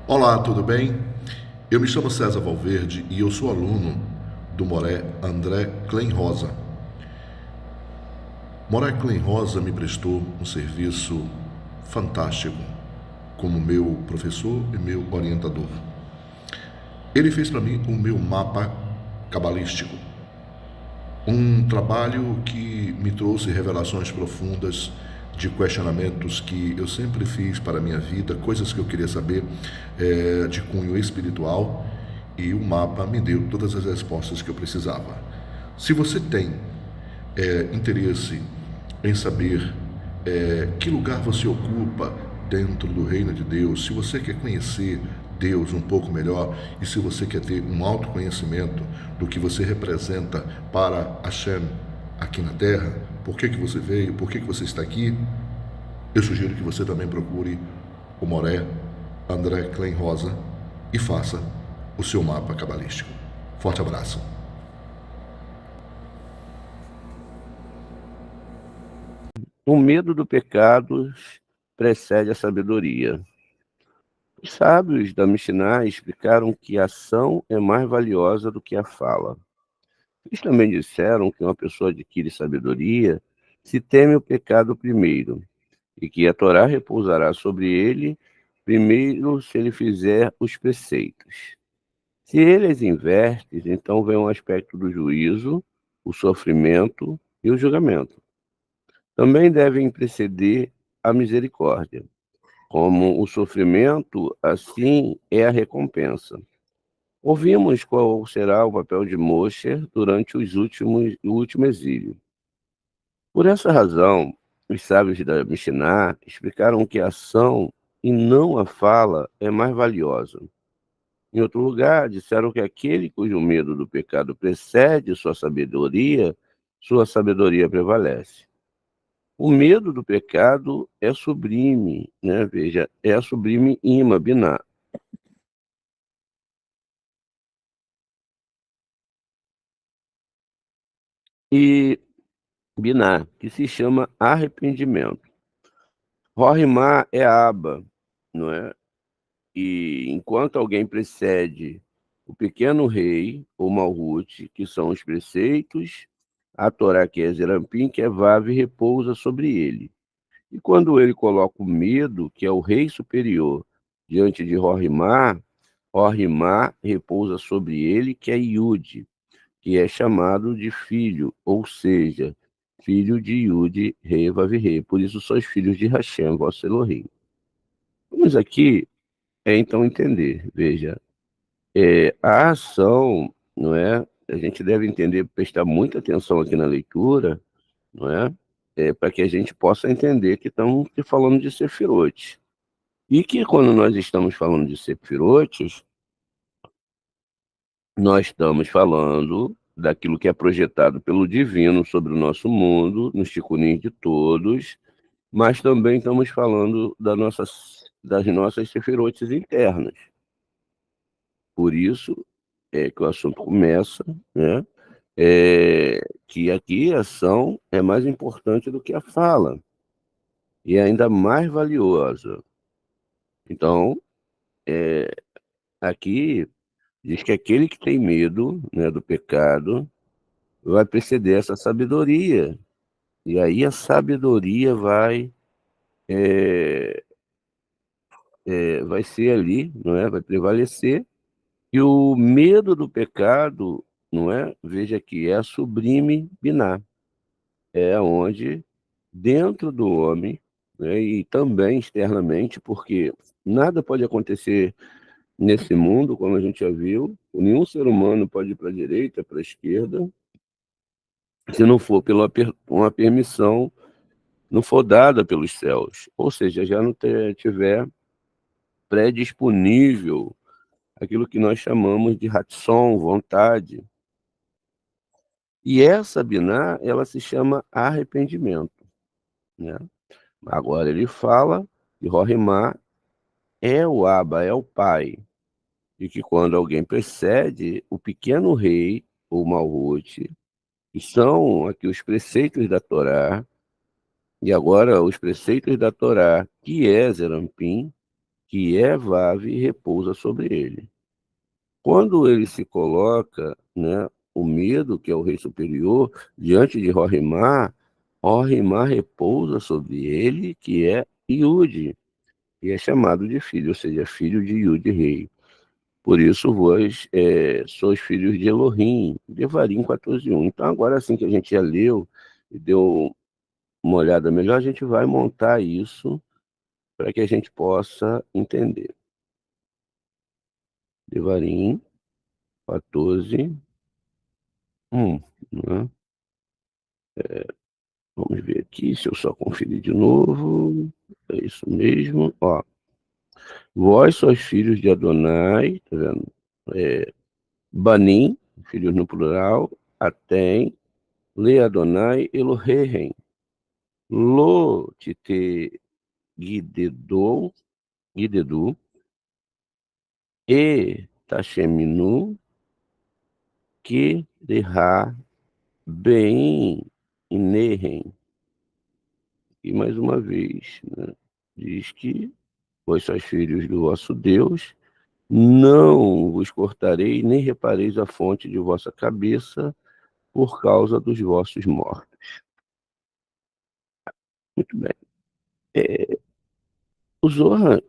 Olá, tudo bem? Eu me chamo César Valverde e eu sou aluno do Moré André Klenrosa. Moré Klenrosa me prestou um serviço fantástico como meu professor e meu orientador. Ele fez para mim o meu mapa cabalístico, um trabalho que me trouxe revelações profundas de questionamentos que eu sempre fiz para a minha vida, coisas que eu queria saber de cunho espiritual, e o mapa me deu todas as respostas que eu precisava. Se você tem interesse em saber que lugar você ocupa dentro do reino de Deus, se você quer conhecer Deus um pouco melhor e se você quer ter um autoconhecimento do que você representa para Hashem aqui na Terra, por que você veio, por que você está aqui, eu sugiro que você também procure o Moré André Klenrosa e faça o seu mapa cabalístico. Forte abraço. O medo do pecado precede a sabedoria. Os sábios da Mishnah explicaram que a ação é mais valiosa do que a fala. Eles também disseram que uma pessoa adquire sabedoria se teme o pecado primeiro, e que a Torá repousará sobre ele primeiro se ele fizer os preceitos. Se ele as inverte, então vem o aspecto do juízo, o sofrimento e o julgamento. Também devem preceder a misericórdia. Como o sofrimento, assim é a recompensa. Ouvimos qual será o papel de Moshe durante o último exílio. Por essa razão, os sábios da Mishnah explicaram que a ação e não a fala é mais valiosa. Em outro lugar, disseram que aquele cujo medo do pecado precede sua sabedoria prevalece. O medo do pecado é sublime, né? Veja, é a sublime ima, biná. E biná, que se chama arrependimento. Rorimá é aba, não é? E enquanto alguém precede o pequeno rei, ou Malhut, que são os preceitos, a Torá, que é Zerampim, que é Vav, repousa sobre ele. E quando ele coloca o medo, que é o rei superior, diante de Rorimá, Rorimá repousa sobre ele, que é Yud, que é chamado de filho, ou seja, filho de Yud, Rei, Vav, Rei. Por isso sois filhos de Hashem, vosso Elohim. Vamos aqui, então, entender. Veja, a ação, não é? A gente deve entender, prestar muita atenção aqui na leitura, não é? Para que a gente possa entender que estamos falando de Sefirot. E que quando nós estamos falando de Sefirot, nós estamos falando daquilo que é projetado pelo divino sobre o nosso mundo, nos ticunim de todos, mas também estamos falando das nossas Sefirotes internas. Por isso é que o assunto começa, né? Que aqui a ação é mais importante do que a fala, e é ainda mais valiosa. Então, aqui diz que aquele que tem medo, né, do pecado vai preceder essa sabedoria. E aí a sabedoria vai ser ali, não é? Vai prevalecer. E o medo do pecado, não é? Veja que é a sublime biná. é onde, dentro do homem, né, e também externamente, porque nada pode acontecer nesse mundo, como a gente já viu, nenhum ser humano pode ir para a direita, para a esquerda, se não for pela uma permissão, não for dada pelos céus, ou seja, já não tiver predisponível aquilo que nós chamamos de ratson, vontade. E essa biná, ela se chama arrependimento, né. Agora ele fala que Rorimá é o Aba, é o pai, e que quando alguém precede o pequeno rei, ou Malhut, que são aqui os preceitos da Torá, e agora os preceitos da Torá, que é Zerampim, que é Vav, repousa sobre ele. Quando ele se coloca, né, o medo, que é o rei superior, diante de Rorimá, Rorimá repousa sobre ele, que é Iude, e é chamado de filho, ou seja, filho de Iude rei. Por isso vós sois filhos de Elohim, Devarim 14:1. Então agora assim que a gente já leu e deu uma olhada melhor, a gente vai montar isso para que a gente possa entender. Devarim 14:1, né? Vamos ver aqui se eu só conferir de novo. É isso mesmo. Ó, vós sois filhos de Adonai, tá vendo? Banim, filhos no plural, Atem, Le Adonai, Elohim, Lo Tite Gidedou, Gidedu, E Tasheminu, Que Derá, Bem Inerem. E mais uma vez, né, diz que vós sois filhos do vosso Deus, não vos cortarei, nem repareis a fonte de vossa cabeça por causa dos vossos mortos. Muito bem. O Zohar,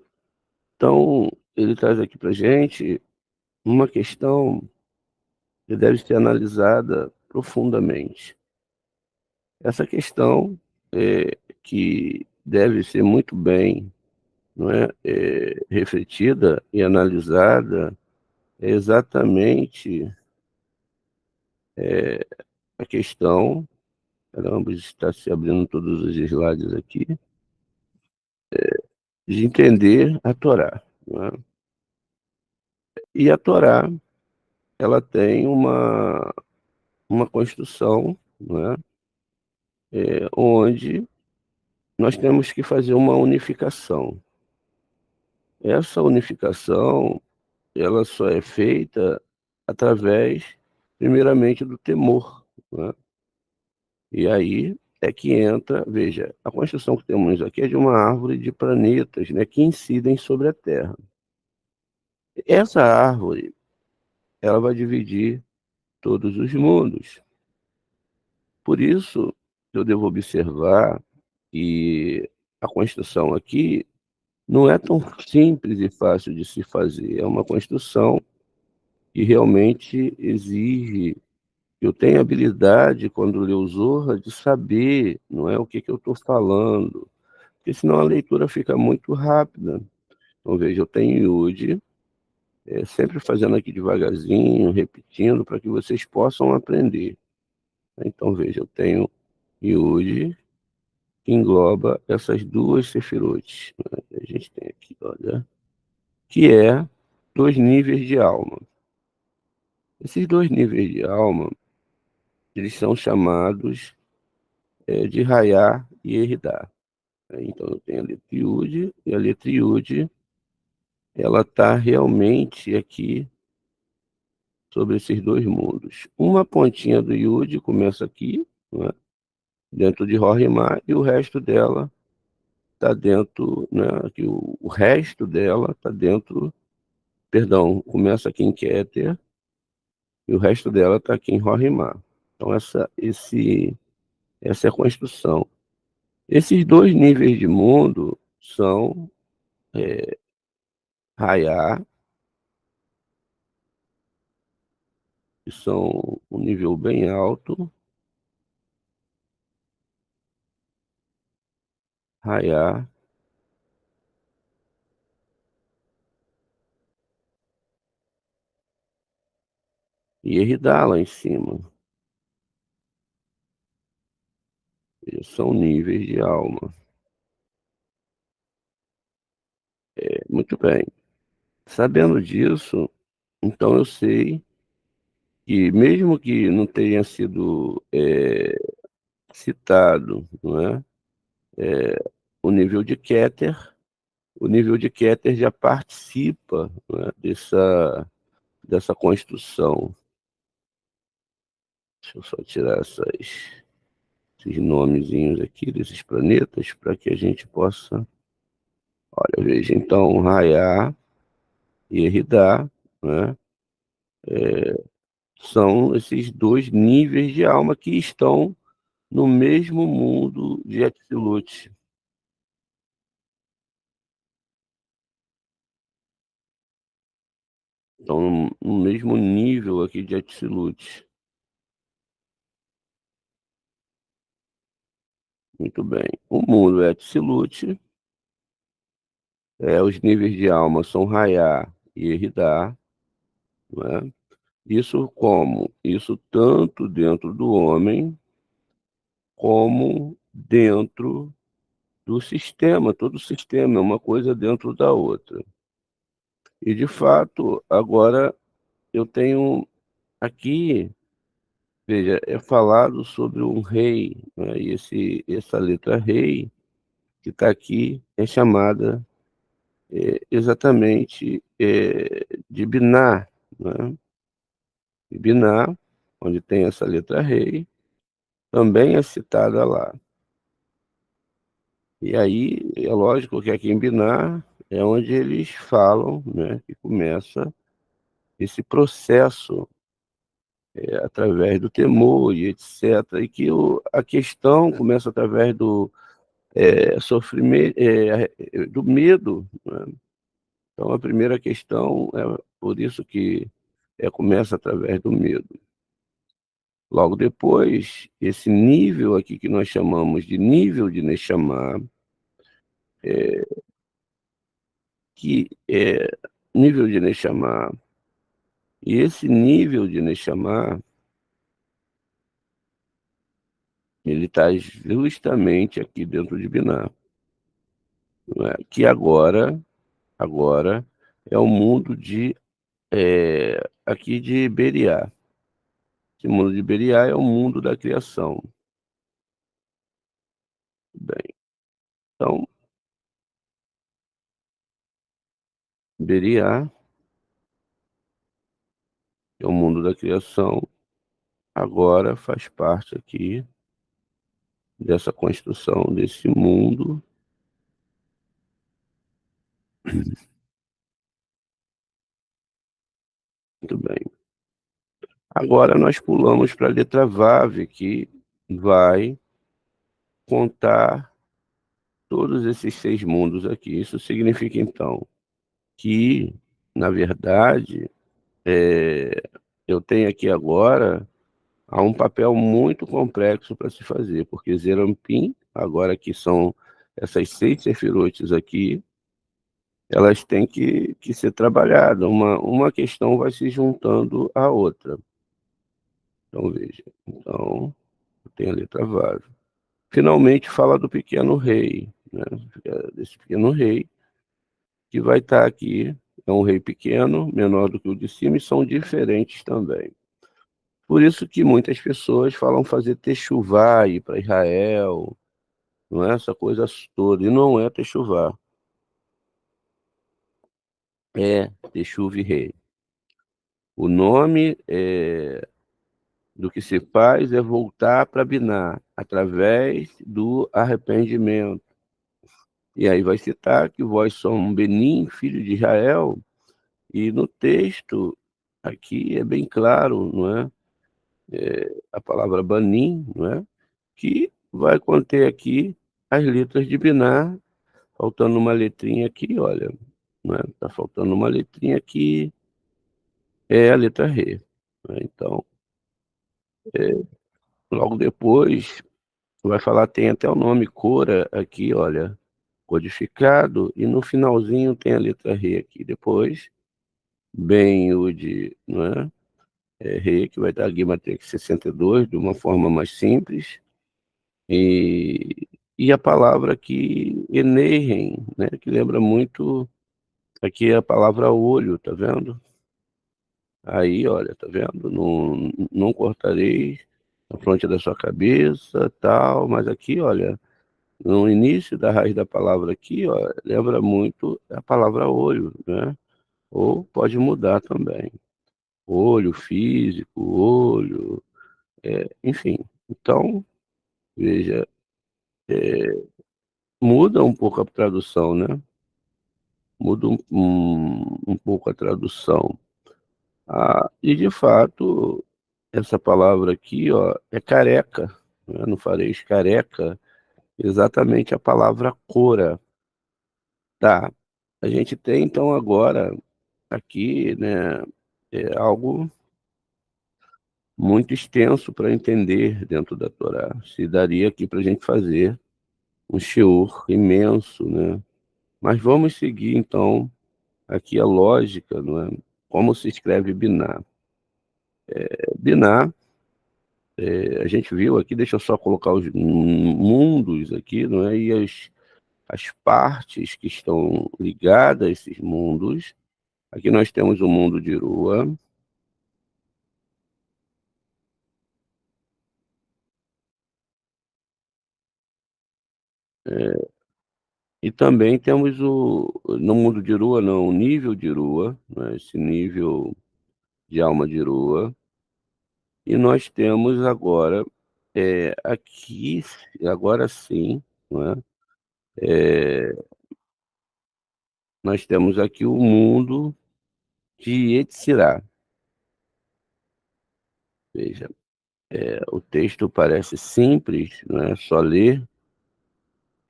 então, ele traz aqui para gente uma questão que deve ser analisada profundamente. Essa questão que deve ser muito bem, não é, refletida e analisada é exatamente a questão. Caramba, está se abrindo todos os slides aqui, de entender a Torá, não é? E a Torá, ela tem uma construção, não é? Onde nós temos que fazer uma unificação. Essa unificação, ela só é feita através, primeiramente, do temor, né? E aí é que entra, veja, a construção que temos aqui é de uma árvore de planetas, né, que incidem sobre a Terra. Essa árvore, ela vai dividir todos os mundos. Por isso, eu devo observar que a construção aqui não é tão simples e fácil de se fazer. É uma construção que realmente exige que eu tenha habilidade, quando leio o Zohar, de saber, não é, o que eu estou falando, porque senão a leitura fica muito rápida. Então, veja, eu tenho Yud, sempre fazendo aqui devagarzinho, repetindo, para que vocês possam aprender. Então, veja, eu tenho Yud, que engloba essas duas sefirot, né? A gente tem aqui, olha, que é 2 níveis de alma. Esses 2 níveis de alma, eles são chamados de Rayá e Eridá. Então eu tenho a letra Yud, e a letra Yud, ela está realmente aqui sobre esses 2 mundos. Uma pontinha do Yud começa aqui, né, dentro de Rorimá, e o resto dela está dentro, né, aqui, o resto dela está dentro, perdão, começa aqui em Keter, e o resto dela está aqui em Rorimá. Então essa é a construção. Esses 2 níveis de mundo são Rayá, que são um nível bem alto, raiar e Eridá lá em cima. Eles são níveis de alma. Muito bem. Sabendo disso, então eu sei que mesmo que não tenha sido, citado, não é, o nível de Keter, o nível de Keter já participa, não é, dessa construção. Deixa eu só tirar esses nomezinhos aqui desses planetas para que a gente possa. Olha, veja, então, Raiá e Eridá, né, são esses dois níveis de alma que estão no mesmo mundo de Atzilut. Estão no mesmo nível aqui de Atzilut. Muito bem. O mundo é Atzilut, os níveis de alma são Raiá e Eridá, né? Isso como? Isso tanto dentro do homem, como dentro do sistema. Todo sistema é uma coisa dentro da outra. E, de fato, agora eu tenho aqui, veja, é falado sobre um rei, né? E essa letra rei, que está aqui, é chamada exatamente de Biná, né? E Biná, onde tem essa letra rei, também é citada lá. E aí, é lógico que aqui em Biná é onde eles falam, né, que começa esse processo através do temor e etc. E que a questão começa através do sofrimento, do medo, né? Então, a primeira questão é por isso que começa através do medo. Logo depois, esse nível aqui que nós chamamos de nível de Neshama, que é nível de Neshama, e esse nível de Neshama, ele está justamente aqui dentro de Binah, não é? Que agora é o mundo de aqui de Beriá. Esse mundo de Beriá é o mundo da criação. Bem, então, Beriá é o mundo da criação, agora faz parte aqui dessa construção desse mundo. Muito bem. Agora nós pulamos para a letra Vav, que vai contar todos esses 6 mundos aqui. Isso significa, então, que, na verdade, eu tenho aqui agora há um papel muito complexo para se fazer, porque Zerampim, agora que são essas 6 sefirotes aqui, elas têm que ser trabalhadas. Uma questão vai se juntando à outra. Então, veja. Então, tem a letra Vav. Finalmente fala do pequeno rei, né? Desse pequeno rei, que vai estar aqui. É um rei pequeno, menor do que o de cima, e são diferentes também. Por isso que muitas pessoas falam fazer techuvá, ir para Israel, não é essa coisa toda. E não é techuvá, é techuv rei. O nome do que se faz é voltar para Biná, através do arrependimento. E aí vai citar que vós sois Benim, filho de Israel, e no texto aqui é bem claro, não é? A palavra Banim, não é? Que vai conter aqui as letras de Biná, faltando uma letrinha aqui, olha, não é? Tá faltando uma letrinha aqui, é a letra Re, né? Então, logo depois vai falar, tem até o nome Cora aqui, olha, codificado, e no finalzinho tem a letra R aqui. Depois, bem o de, não é? Re, que vai dar a Guimatrix 62, de uma forma mais simples, e, e a palavra aqui, Eneiren, né? Que lembra muito aqui a palavra olho, tá vendo? Aí, olha, tá vendo? Não cortarei a fronte da sua cabeça, tal, mas aqui, olha, no início da raiz da palavra aqui, ó, lembra muito a palavra olho, né? Ou pode mudar também. Olho físico, olho, enfim. Então, veja, muda um pouco a tradução, né? Muda um pouco a tradução. E de fato, essa palavra aqui, ó, é careca, né? Não fareis careca, exatamente a palavra cora. Tá. A gente tem então agora aqui, né, algo muito extenso para entender dentro da Torá. Se daria aqui para a gente fazer um shiur imenso, né? Mas vamos seguir então aqui a lógica, não é? Como se escreve Biná. Biná, a gente viu aqui, deixa eu só colocar os mundos aqui, não é? E as partes que estão ligadas a esses mundos. Aqui nós temos o mundo de Rua, e também temos no mundo de Rua, não, o nível de Rua, né? Esse nível de alma de Rua. E nós temos agora, aqui, agora sim, não é? Nós temos aqui o mundo de Yetzirah. Veja, o texto parece simples, não é? Só ler.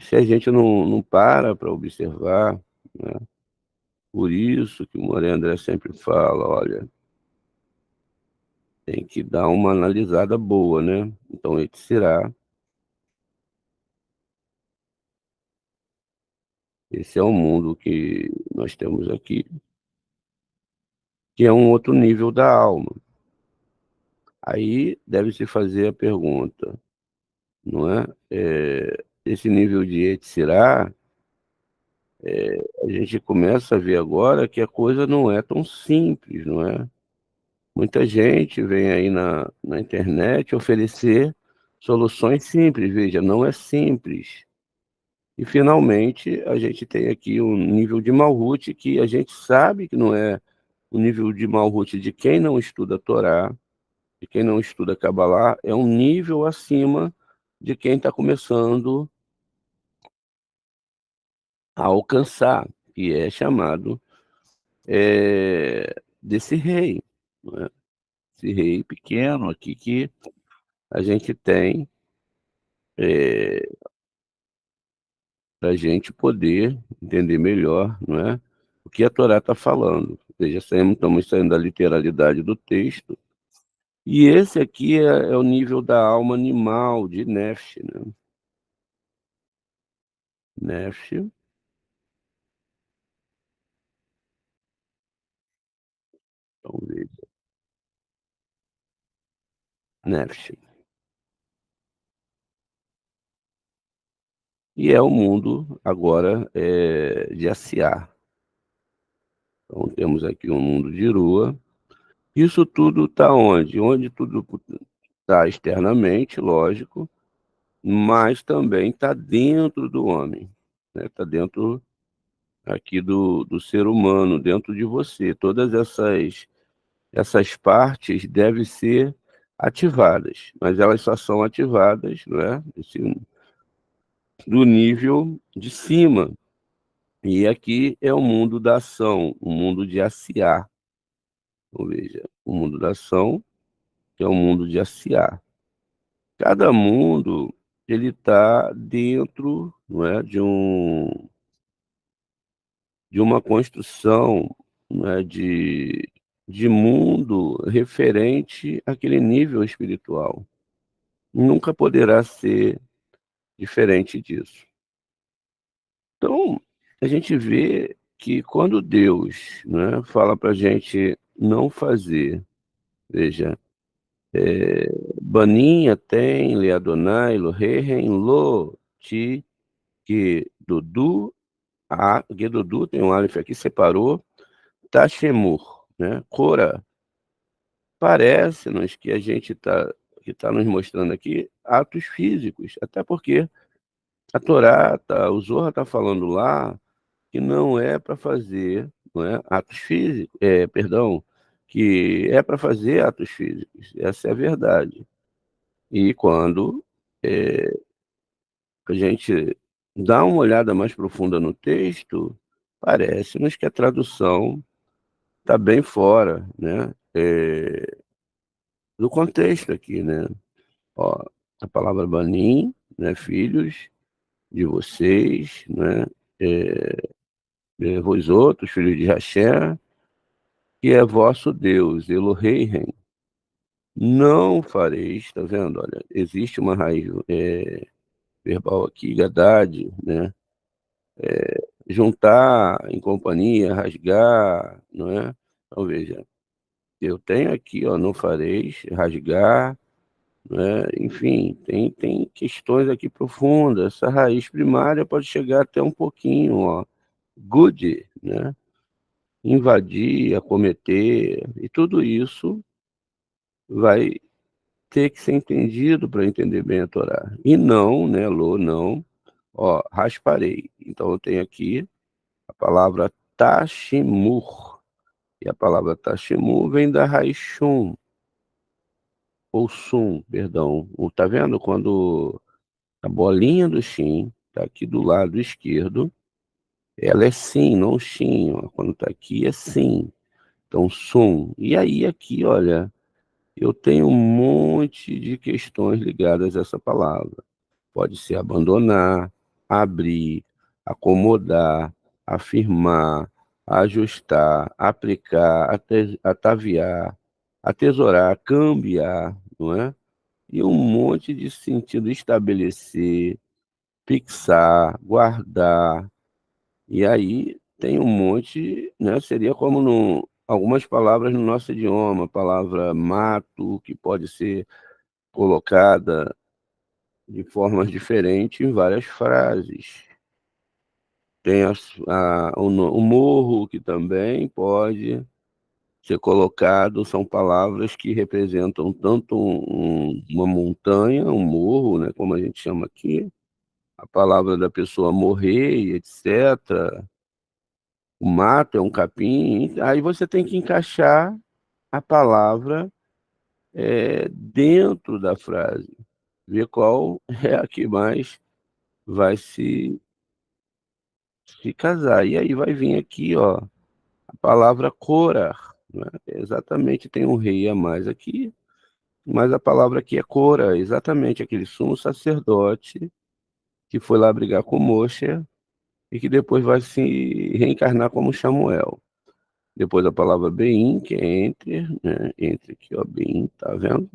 Se a gente não para observar, né? Por isso que o Moré André sempre fala, olha, tem que dar uma analisada boa, né? Então, Yetzirah, esse é o mundo que nós temos aqui, que é um outro nível da alma. Aí deve-se fazer a pergunta, não é? Esse nível de Yetzirah, a gente começa a ver agora que a coisa não é tão simples, não é? Muita gente vem aí na internet oferecer soluções simples, veja, não é simples. E finalmente a gente tem aqui um nível de Malhut que a gente sabe que não é o nível de Malhut de quem não estuda a Torá, de quem não estuda Kabbalah, é um nível acima de quem está começando a alcançar, que é chamado desse rei, não é? Esse rei pequeno aqui que a gente tem para a gente poder entender melhor, não é? O que a Torá está falando. Veja, estamos saindo da literalidade do texto. E esse aqui é o nível da alma animal, de Nefesh, né? Nefesh, então veja, Nefesh. E é o mundo agora de Asiá. Então temos aqui um mundo de Rua. Isso tudo está onde? Onde tudo está externamente, lógico, mas também está dentro do homem, né? Está dentro aqui do ser humano, dentro de você. Todas essas partes devem ser ativadas, mas elas só são ativadas, né? Do nível de cima. E aqui é o mundo da ação, o mundo de Asiá. Ou veja, o mundo da ação, que é o mundo de Asiá. Cada mundo ele está dentro, não é, de uma construção, não é, de mundo referente àquele nível espiritual. Nunca poderá ser diferente disso. Então, a gente vê que quando Deus, né, fala para a gente não fazer, veja, Banim tem, Le Adonai, Elohim, Lo, Ti, que Dudu, a Gedudu, tem um Aleph aqui, separou, Tashemur, né, Cora, parece-nos que a gente está nos mostrando aqui atos físicos, até porque a Torá, o Zohar está falando lá que não é para fazer, não é, atos físicos, perdão, que é para fazer atos físicos, essa é a verdade. E quando a gente dá uma olhada mais profunda no texto, parece-nos que a tradução está bem fora, né, do contexto aqui, né? Ó, a palavra banim, né, filhos de vocês, né, vós outros, filhos de Hashem, que é vosso Deus, Elohim. Não fareis, tá vendo? Olha, existe uma raiz verbal aqui, gadad, né? Juntar em companhia, rasgar, não é? Então veja, eu tenho aqui, ó, não fareis, rasgar, né? Enfim, tem questões aqui profundas. Essa raiz primária pode chegar até um pouquinho, ó, good, né? Invadir, acometer, e tudo isso vai ter que ser entendido para entender bem a Torá. E não, né, Lô, não, ó, rasparei. Então eu tenho aqui a palavra tashimur. E a palavra tashimur vem da raiz shum, ou sum, perdão. Tá vendo? Quando a bolinha do shin está aqui do lado esquerdo, ela é sim, não shin. Ó. Quando está aqui é sim. Então, sum. E aí aqui, olha, eu tenho um monte de questões ligadas a essa palavra. Pode ser abandonar, abrir, acomodar, afirmar, ajustar, aplicar, ataviar, atesourar, cambiar, não é? E um monte de sentido: estabelecer, fixar, guardar. E aí tem um monte, né? Seria como algumas palavras no nosso idioma, a palavra mato, que pode ser colocada de formas diferentes em várias frases. Tem o morro, que também pode ser colocado, são palavras que representam tanto uma montanha, um morro, né, como a gente chama aqui, a palavra da pessoa morrer, etc. O mato é um capim, aí você tem que encaixar a palavra dentro da frase, ver qual é a que mais vai se casar. E aí vai vir aqui, ó, a palavra Korah, né? Exatamente, tem um rei a mais aqui, mas a palavra aqui é Korah, exatamente aquele sumo sacerdote que foi lá brigar com Moshe e que depois vai se reencarnar como Samuel. Depois a palavra Beim, que é entre, né? Entre aqui, ó, Beim, tá vendo?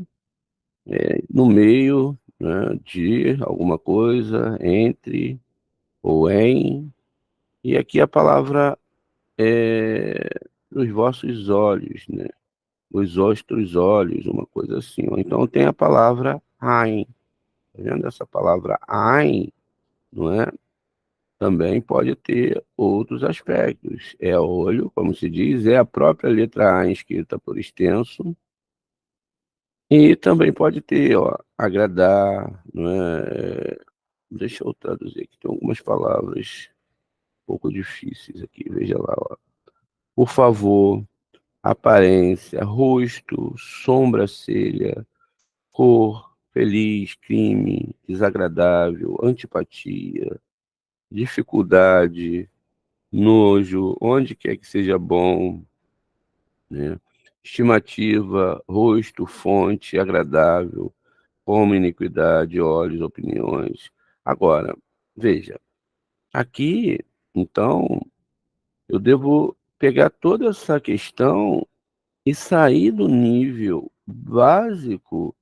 No meio, né, de alguma coisa, entre ou em. E aqui a palavra os vossos olhos, né? Os vossos olhos, uma coisa assim. Ou então tem a palavra Ain. Tá vendo essa palavra Ain, não é? Também pode ter outros aspectos. É olho, como se diz, é a própria letra A escrita por extenso. E também pode ter, ó, agradar, não é? Deixa eu traduzir aqui, tem algumas palavras um pouco difíceis aqui, veja lá, ó. Por favor, aparência, rosto, sobrancelha, cor, feliz, crime, desagradável, antipatia, dificuldade, nojo, onde quer que seja bom, né? Estimativa, rosto, fonte, agradável, como iniquidade, olhos, opiniões. Agora, veja, aqui, então, eu devo pegar toda essa questão e sair do nível básico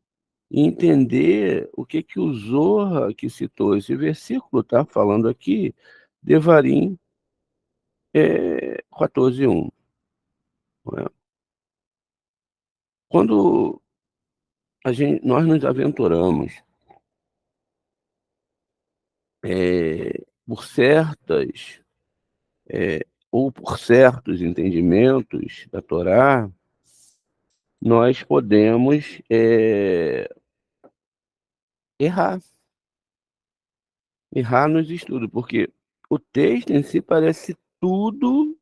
e entender o que que o Zohar, que citou esse versículo, está falando aqui, Devarim 14:1, não é? Quando nós nos aventuramos por certas ou por certos entendimentos da Torá, nós podemos errar, errar nos estudos, porque o texto em si parece tudo,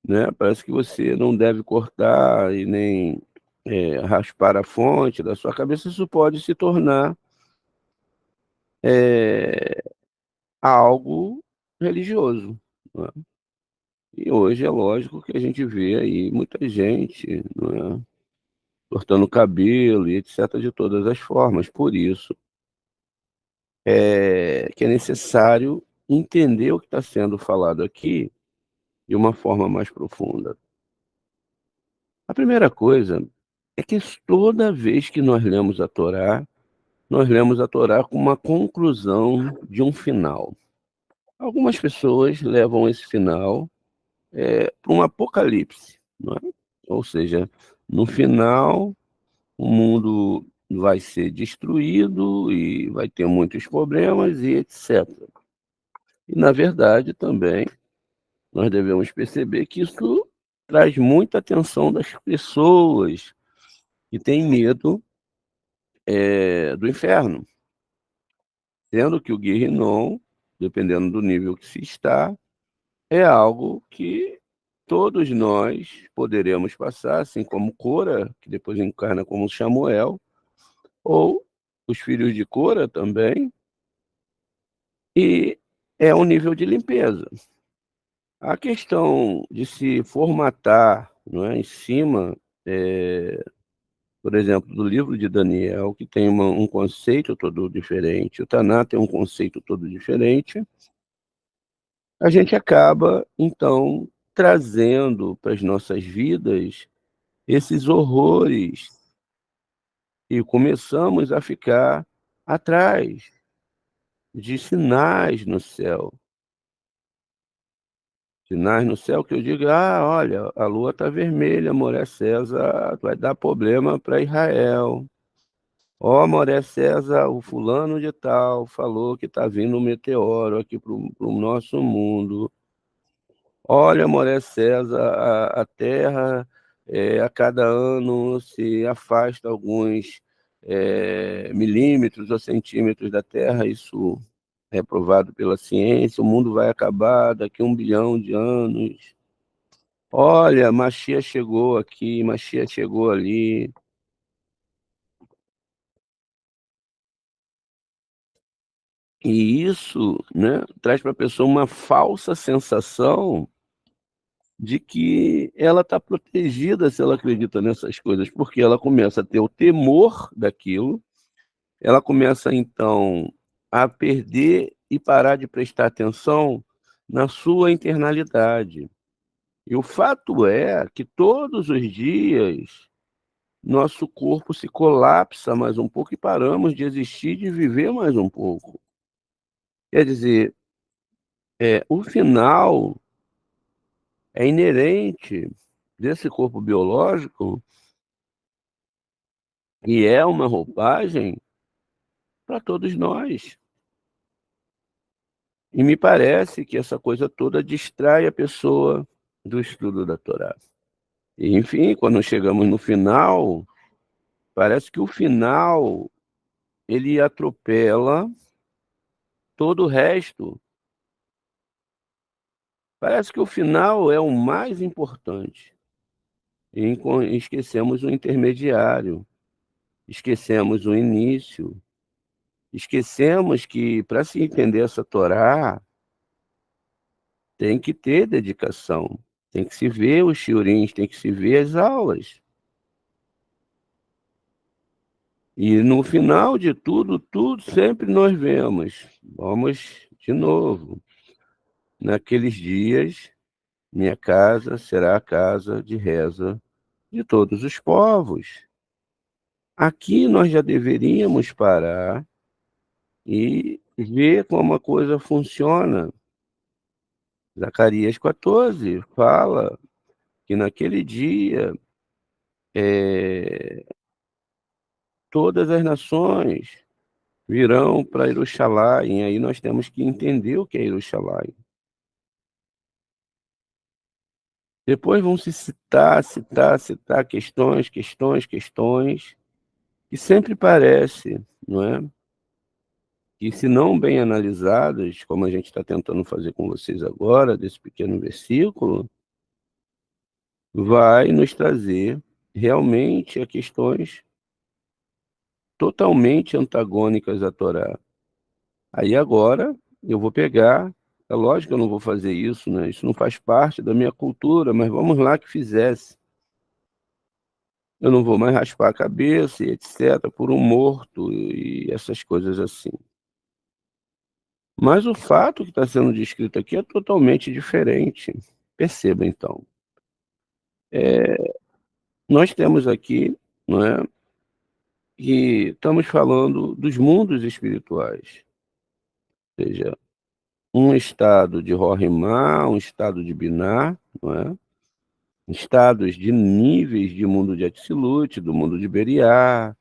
né, parece que você não deve cortar e nem, raspar a fonte da sua cabeça, isso pode se tornar, eh, algo religioso, não é. E hoje é lógico que a gente vê aí muita gente, não é, cortando o cabelo e etcétera, de todas as formas. Por isso, que é necessário entender o que está sendo falado aqui de uma forma mais profunda. A primeira coisa é que toda vez que nós lemos a Torá com uma conclusão de um final. Algumas pessoas levam esse final, para um apocalipse, não é? Ou seja, no final, o mundo vai ser destruído e vai ter muitos problemas e etcétera. E na verdade também, nós devemos perceber que isso traz muita atenção das pessoas que têm medo, do inferno, sendo que o Guerrinom, dependendo do nível que se está, é algo que todos nós poderemos passar, assim como Cora, que depois encarna como Samuel, ou os filhos de Cora também, e é um nível de limpeza. A questão de se formatar, não é, em cima, por exemplo, do livro de Daniel, que tem um conceito todo diferente, o Taná tem um conceito todo diferente, a gente acaba, então, trazendo para as nossas vidas esses horrores e começamos a ficar atrás de sinais no céu. Sinais no céu que eu digo: "Ah, olha, a lua está vermelha, Moré César vai dar problema para Israel. Ó, Moré César, o fulano de tal falou que está vindo um meteoro aqui para o nosso mundo. Olha, Moré César, a Terra, a cada ano se afasta alguns, milímetros ou centímetros da Terra, isso é provado pela ciência, o mundo vai acabar daqui a 1 bilhão de anos. Olha, Mashiach chegou aqui, Mashiach chegou ali". E isso, né, traz para a pessoa uma falsa sensação de que ela está protegida se ela acredita nessas coisas, porque ela começa a ter o temor daquilo, ela começa então a perder e parar de prestar atenção na sua internalidade. E o fato é que todos os dias nosso corpo se colapsa mais um pouco e paramos de existir, de viver mais um pouco. Quer dizer, o final é inerente desse corpo biológico e é uma roupagem para todos nós. E me parece que essa coisa toda distrai a pessoa do estudo da Torá. E, enfim, quando chegamos no final, parece que o final ele atropela todo o resto. Parece que o final é o mais importante. Esquecemos o intermediário, esquecemos o início, esquecemos que para se entender essa Torá, tem que ter dedicação, tem que se ver os shiurins, tem que se ver as aulas. E no final de tudo, tudo sempre nós vemos. Vamos de novo. Naqueles dias, minha casa será a casa de reza de todos os povos. Aqui nós já deveríamos parar e ver como a coisa funciona. Zacarias 14 fala que naquele dia, eh, todas as nações virão para Jerusalém, e aí nós temos que entender o que é Jerusalém. Depois vão se citar questões, que sempre parece, não é, que se não bem analisadas, como a gente está tentando fazer com vocês agora, desse pequeno versículo, vai nos trazer realmente a questões totalmente antagônicas à Torá. Aí agora eu vou pegar, é lógico que eu não vou fazer isso, né? Isso não faz parte da minha cultura, mas vamos lá que fizesse. Eu não vou mais raspar a cabeça e etc, por um morto e essas coisas assim. Mas o fato que está sendo descrito aqui é totalmente diferente. Perceba então. Nós temos aqui, não é, que estamos falando dos mundos espirituais, ou seja, um estado de Rorimá, um estado de Biná, não é? Estados de níveis de mundo de Atzilut, do mundo de Beriá,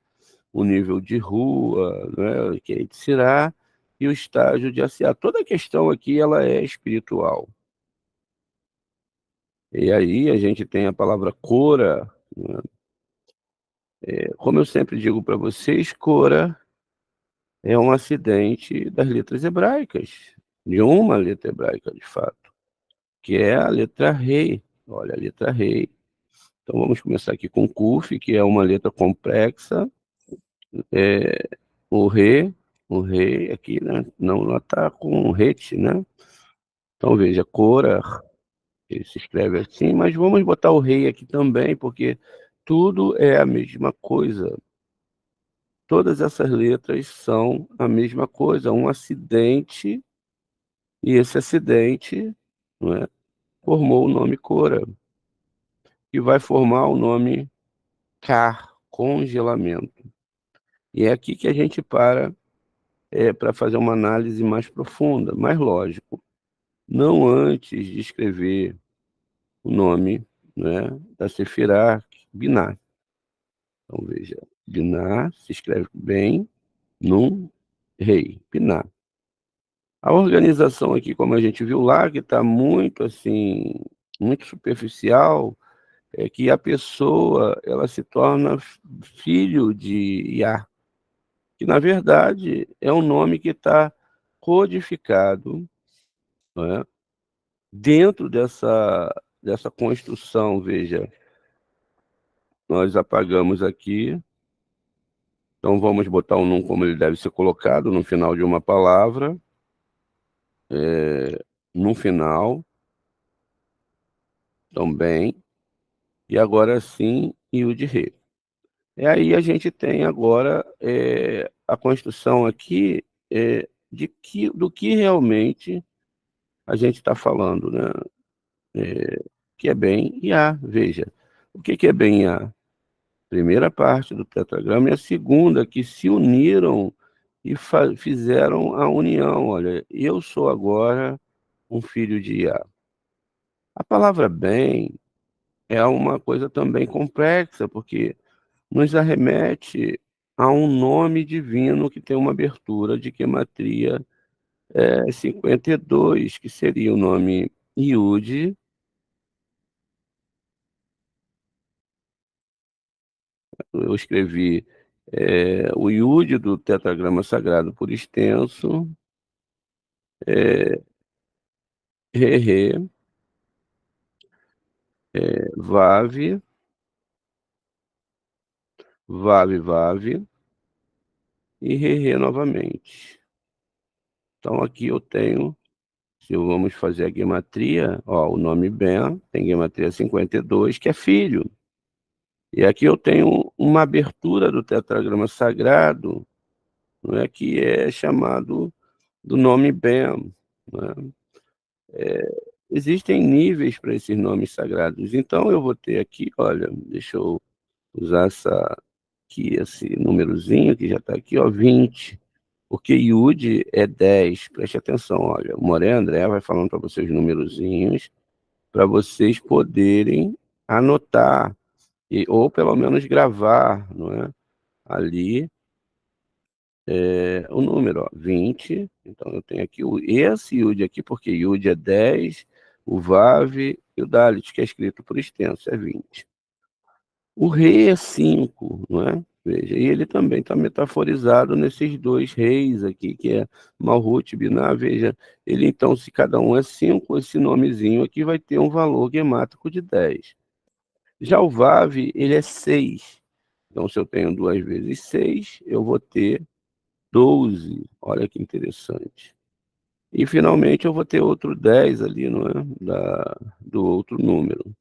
o nível de Rua, né, que é Itzirá, e o estágio de Asiá. Toda a questão aqui ela é espiritual. E aí a gente tem a palavra Cora, né? Como eu sempre digo para vocês, Cora é um acidente das letras hebraicas, de uma letra hebraica de fato, que é a letra Rei. Olha, a letra Rei. Então vamos começar aqui com Kuf, que é uma letra complexa. É, o Re aqui, né? Não, ela está com Het, né? Então veja, Cora, ele se escreve assim, mas vamos botar o Rei aqui também, porque tudo é a mesma coisa. Todas essas letras são a mesma coisa, um acidente, e esse acidente, não é, formou o nome Cora, que vai formar o nome Car, congelamento. E é aqui que a gente para fazer uma análise mais profunda, mais lógico. Não antes de escrever o nome, né, da Sefirah Binah. Então veja, Binah se escreve bem num rei, Binah. A organização aqui, como a gente viu lá, que está muito assim, muito superficial, é que a pessoa ela se torna filho de Yah, que na verdade é um nome que está codificado, não é? Dentro dessa construção. Veja, nós apagamos aqui, então vamos botar o num como ele deve ser colocado, no final de uma palavra, no final, também, e agora sim, e o de Rei. E aí a gente tem agora a construção aqui do que realmente a gente está falando, né? Que é bem Iá. Veja, o que é bem Iá? Primeira parte do tetragrama e a segunda, que se uniram e fizeram a união. Olha, eu sou agora um filho de Iá. A palavra bem é uma coisa também complexa, porque nos arremete a um nome divino que tem uma abertura de gematria 52, que seria o nome Yud. Eu escrevi o Yud do tetragrama sagrado por extenso, Re, Re, Vav, Vav, Vav e Re, Re novamente. Então aqui eu tenho, se vamos fazer a gematria, ó, o nome Ben tem gematria 52, que é filho. E aqui eu tenho uma abertura do tetragrama sagrado, não é, que é chamado do nome Ben, né? Existem níveis para esses nomes sagrados. Então eu vou ter aqui, olha, deixa eu usar aqui esse númerozinho que já está aqui, ó, 20, porque Yud é 10. Preste atenção, olha, o Moré André vai falando para vocês numerozinhos, para vocês poderem anotar, ou pelo menos gravar, não é? Ali o número, ó, 20. Então eu tenho aqui esse Yud aqui, porque Yud é 10, o Vav e o Dalit, que é escrito por extenso, é 20. O rei é 5, não é? Veja, e ele também está metaforizado nesses dois reis aqui, que é Malhut e Binah. Veja, ele então, se cada um é 5, esse nomezinho aqui vai ter um valor gemátrico de 10. Já o Vav, ele é 6. Então, se eu tenho 2 vezes 6, eu vou ter 12. Olha que interessante. E, finalmente, eu vou ter outro 10 ali, não é? Do outro número.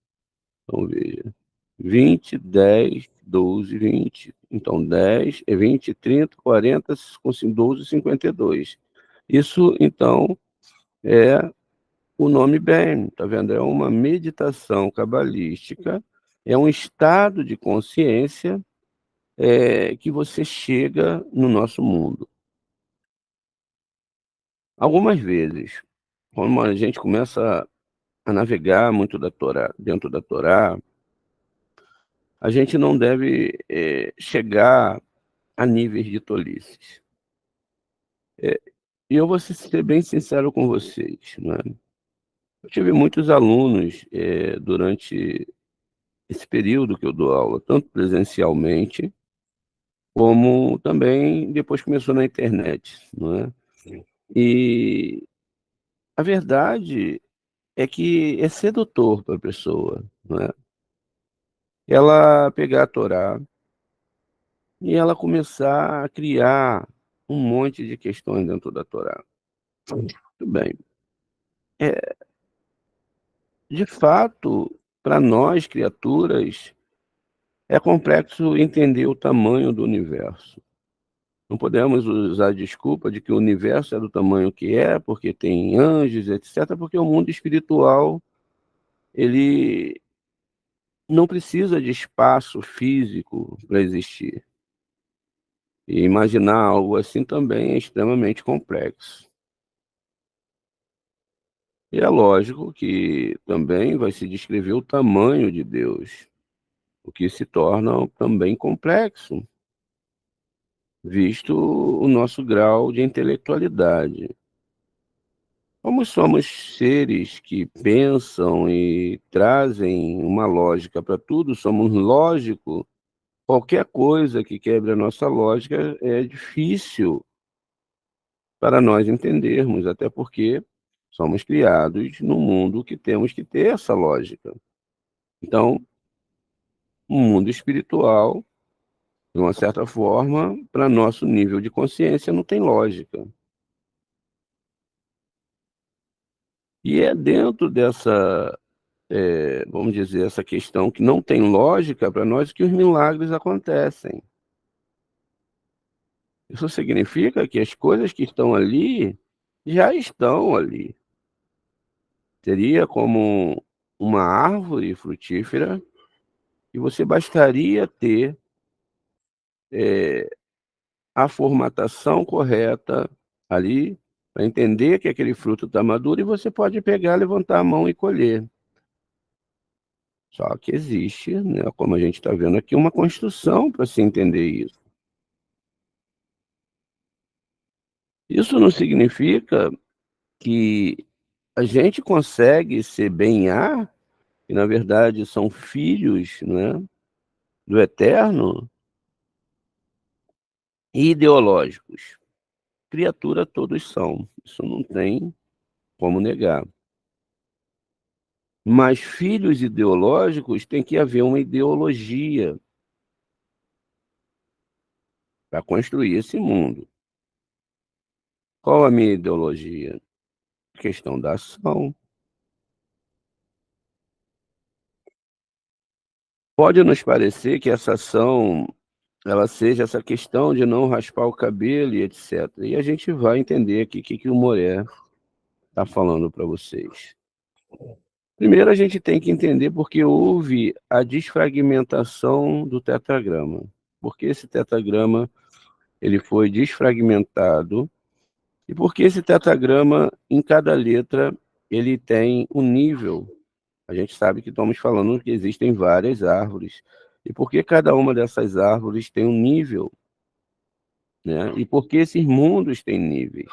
Então, veja. 20, 10, 12, 20. Então, 10 é 20, 30, 40, com 12, 52. Isso, então, é o nome bem, tá vendo? É uma meditação cabalística, é um estado de consciência que você chega no nosso mundo. Algumas vezes, quando a gente começa a navegar muito da Torá, dentro da Torá, a gente não deve chegar a níveis de tolices. E eu vou ser bem sincero com vocês, né? Eu tive muitos alunos durante esse período que eu dou aula, tanto presencialmente, como também depois começou na internet, não é? E a verdade é que é sedutor para a pessoa, não é? Ela pegar a Torá e ela começar a criar um monte de questões dentro da Torá. Tudo bem. De fato, para nós, criaturas, é complexo entender o tamanho do universo. Não podemos usar a desculpa de que o universo é do tamanho que é, porque tem anjos, etc., porque o mundo espiritual, ele não precisa de espaço físico para existir. E imaginar algo assim também é extremamente complexo. E é lógico que também vai se descrever o tamanho de Deus, o que se torna também complexo, visto o nosso grau de intelectualidade. Como somos seres que pensam e trazem uma lógica para tudo, somos lógico, qualquer coisa que quebre a nossa lógica é difícil para nós entendermos, até porque somos criados num mundo que temos que ter essa lógica. Então, o mundo espiritual, de uma certa forma, para nosso nível de consciência, não tem lógica. E é dentro dessa, vamos dizer, essa questão que não tem lógica para nós que os milagres acontecem. Isso significa que as coisas que estão ali já estão ali. Seria como uma árvore frutífera e você bastaria ter a formatação correta ali para entender que aquele fruto está maduro e você pode pegar, levantar a mão e colher. Só que existe, né, como a gente está vendo aqui, uma construção para se entender isso. Isso não significa que a gente consegue ser bem-ar, que na verdade são filhos, né, do Eterno, e ideológicos. Criatura todos são, isso não tem como negar. Mas filhos ideológicos tem que haver uma ideologia para construir esse mundo. Qual a minha ideologia? Questão da ação. Pode nos parecer que essa ação ela seja essa questão de não raspar o cabelo e etc. E a gente vai entender aqui o que o Moré está falando para vocês. Primeiro, a gente tem que entender porque houve a desfragmentação do tetragrama. por que esse tetragrama ele foi desfragmentado e por que esse tetragrama, em cada letra, ele tem um nível. A gente sabe que estamos falando que existem várias árvores. E por que cada uma dessas árvores tem um nível, né? E por que esses mundos têm níveis?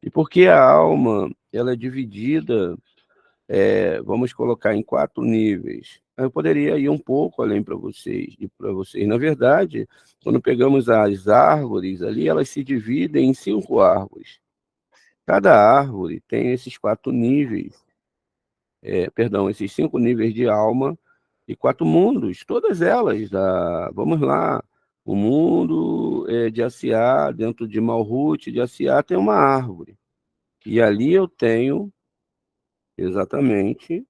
E por que a alma ela é dividida, vamos colocar em 4 níveis? Eu poderia ir um pouco além para vocês. Na verdade, quando pegamos as árvores ali, elas se dividem em 5 árvores. Cada árvore tem esses 4 níveis, esses 5 níveis de alma e 4 mundos, todas elas. Vamos lá, o mundo de Asiá, dentro de Malhut, de Asiá, tem uma árvore. E ali eu tenho exatamente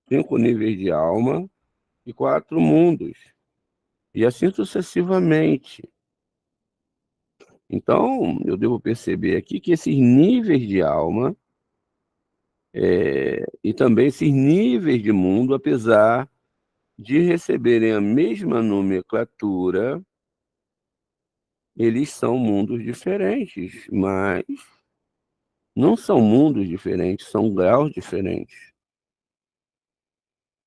5 níveis de alma e 4 mundos. E assim sucessivamente. Então, eu devo perceber aqui que esses níveis de alma e também esses níveis de mundo, apesar de receberem a mesma nomenclatura, eles são mundos diferentes, mas não são mundos diferentes, são graus diferentes.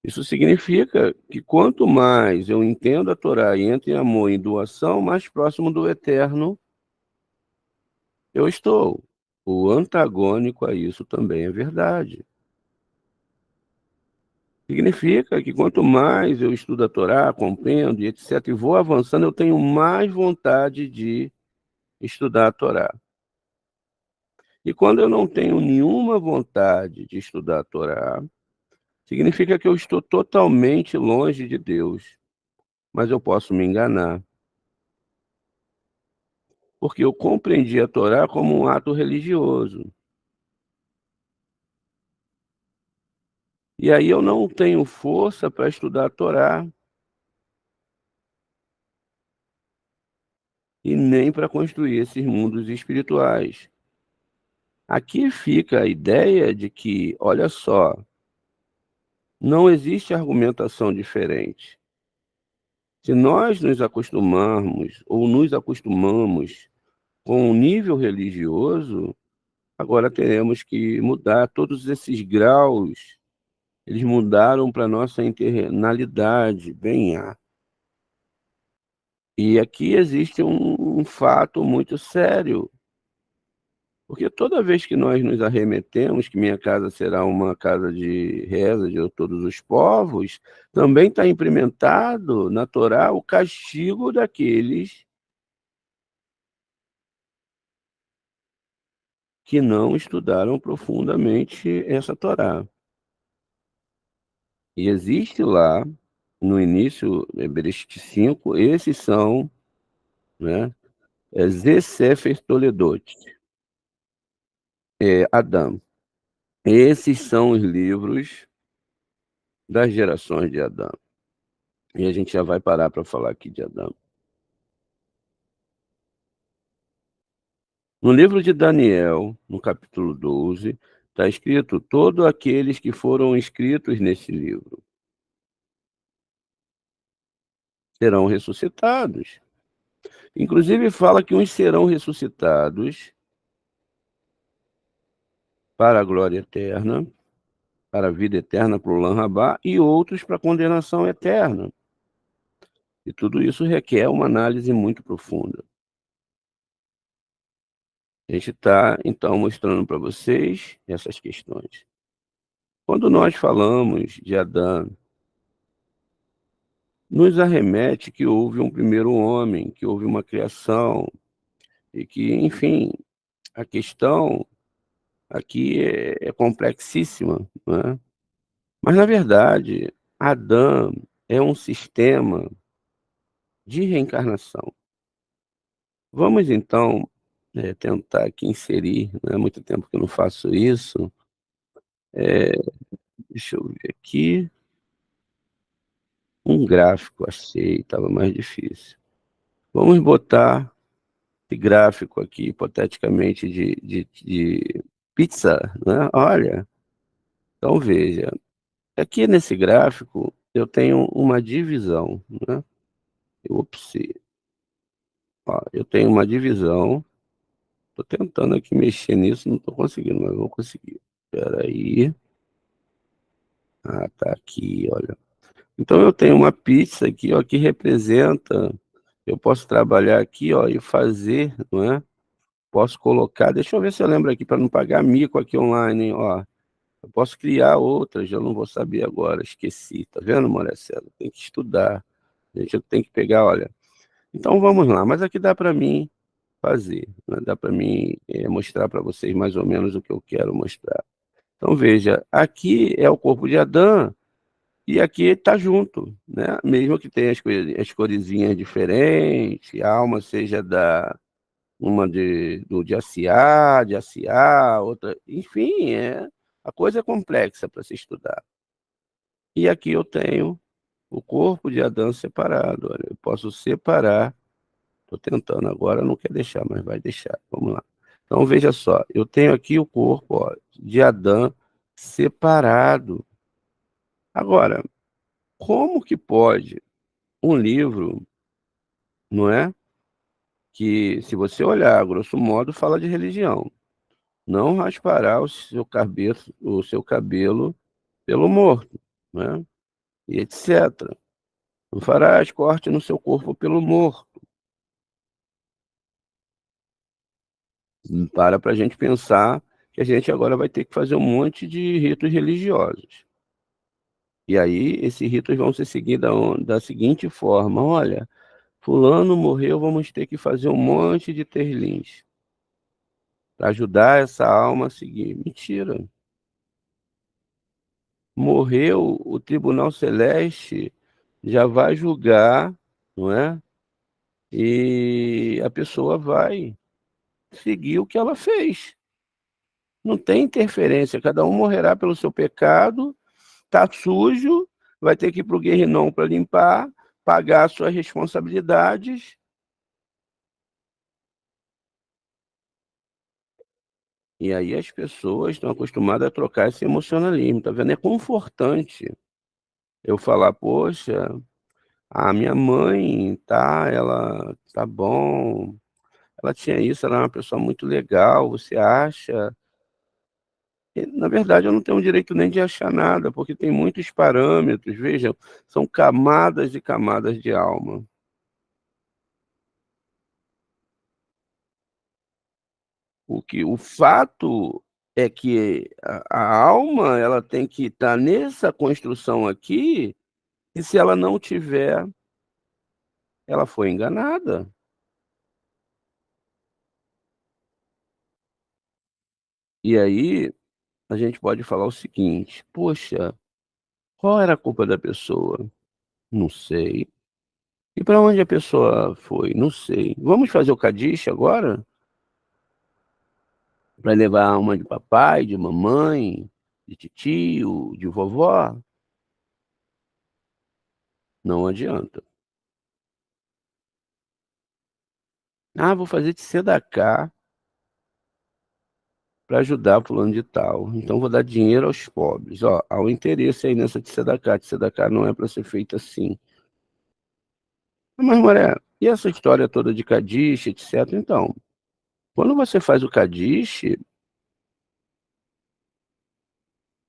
Isso significa que quanto mais eu entendo a Torá e entro em amor e doação, mais próximo do eterno eu estou. O antagônico a isso também é verdade. Significa que quanto mais eu estudo a Torá, compreendo e etc., e vou avançando, eu tenho mais vontade de estudar a Torá. E quando eu não tenho nenhuma vontade de estudar a Torá, significa que eu estou totalmente longe de Deus. Mas eu posso me enganar, porque eu compreendi a Torá como um ato religioso. E aí eu não tenho força para estudar a Torá e nem para construir esses mundos espirituais. Aqui fica a ideia de que, olha só, não existe argumentação diferente. Se nós nos acostumarmos ou nos acostumamos com o nível religioso, agora teremos que mudar todos esses graus. Eles mudaram para a nossa internalidade, bem A. E aqui existe um fato muito sério, porque toda vez que nós nos arremetemos, que minha casa será uma casa de reza de todos os povos, também está implementado na Torá o castigo daqueles que não estudaram profundamente essa Torá. E existe lá, no início, Bereshit 5, esses são, né, Ze Sefer Toledot, Adão. Esses são os livros das gerações de Adão. E a gente já vai parar para falar aqui de Adão. No livro de Daniel, no capítulo 12, está escrito: todos aqueles que foram escritos nesse livro serão ressuscitados. Inclusive fala que uns serão ressuscitados para a glória eterna, para a vida eterna, para o Olam Rabá, e outros para a condenação eterna. E tudo isso requer uma análise muito profunda. A gente está, então, mostrando para vocês essas questões. Quando nós falamos de Adão, nos arremete que houve um primeiro homem, que houve uma criação, e que, enfim, a questão aqui é complexíssima, né? Mas, na verdade, Adão é um sistema de reencarnação. Vamos, então, tentar aqui inserir, não é muito tempo que eu não faço isso, deixa eu ver aqui, um gráfico, achei, estava mais difícil. Vamos botar esse gráfico aqui, hipoteticamente, de pizza, né? Olha, então veja, aqui nesse gráfico eu tenho uma divisão, né? Ops, ó, eu tenho uma divisão. Tô tentando aqui mexer nisso, não tô conseguindo, mas vou conseguir. Espera aí. Ah, tá aqui, olha. Então eu tenho uma pizza aqui, ó, que representa. Eu posso trabalhar aqui, ó, e fazer, não é? Posso colocar. Deixa eu ver se eu lembro aqui para não pagar mico aqui online, hein, ó. Eu posso criar outras, eu não vou saber agora, esqueci. Tá vendo, Marcelo? Tem que estudar. A gente tem que pegar, olha. Então vamos lá, mas aqui dá para mim fazer, né? Dá para mim mostrar para vocês mais ou menos o que eu quero mostrar. Então veja, aqui é o corpo de Adão e aqui está junto, né? Mesmo que tenha as coresinhas diferentes, a alma seja da uma de ACA, de ACA, outra, enfim, a coisa é complexa para se estudar. E aqui eu tenho o corpo de Adão separado, olha, eu posso separar. Estou tentando agora, não quer deixar, mas vai deixar. Vamos lá. Então, veja só, eu tenho aqui o corpo, ó, de Adão separado. Agora, como que pode um livro, não é? Que, se você olhar, grosso modo, fala de religião. Não raspará o seu cabelo pelo morto, né? E etc. Não farás corte no seu corpo pelo morto. Para a gente pensar que a gente agora vai ter que fazer um monte de ritos religiosos. E aí, esses ritos vão ser seguidos da seguinte forma: olha, fulano morreu, vamos ter que fazer um monte de terlins para ajudar essa alma a seguir. Mentira. Morreu, o Tribunal Celeste já vai julgar, não é? E a pessoa vai seguir o que ela fez. Não tem interferência, cada um morrerá pelo seu pecado, tá sujo, vai ter que ir para o Guerrinom para limpar, pagar suas responsabilidades. E aí as pessoas estão acostumadas a trocar esse emocionalismo, tá vendo? É confortante eu falar, poxa, a minha mãe, tá, ela tá bom, ela tinha isso, ela é uma pessoa muito legal, você acha? E, na verdade, eu não tenho direito nem de achar nada, porque tem muitos parâmetros, vejam, são camadas e camadas de alma. O fato é que a alma ela tem que estar nessa construção aqui, e se ela não tiver, ela foi enganada. E aí a gente pode falar o seguinte: poxa, qual era a culpa da pessoa? Não sei. E para onde a pessoa foi? Não sei. Vamos fazer o Kadish agora? Para levar a alma de papai, de mamãe, de titio, de vovó? Não adianta. Ah, vou fazer de tzedaká para ajudar fulano de tal. Então vou dar dinheiro aos pobres. Ó, há um interesse aí nessa tzedaká. Tzedaká não é para ser feita assim. Mas, Moré, e essa história toda de Kadish, etc. Então, quando você faz o Kadish,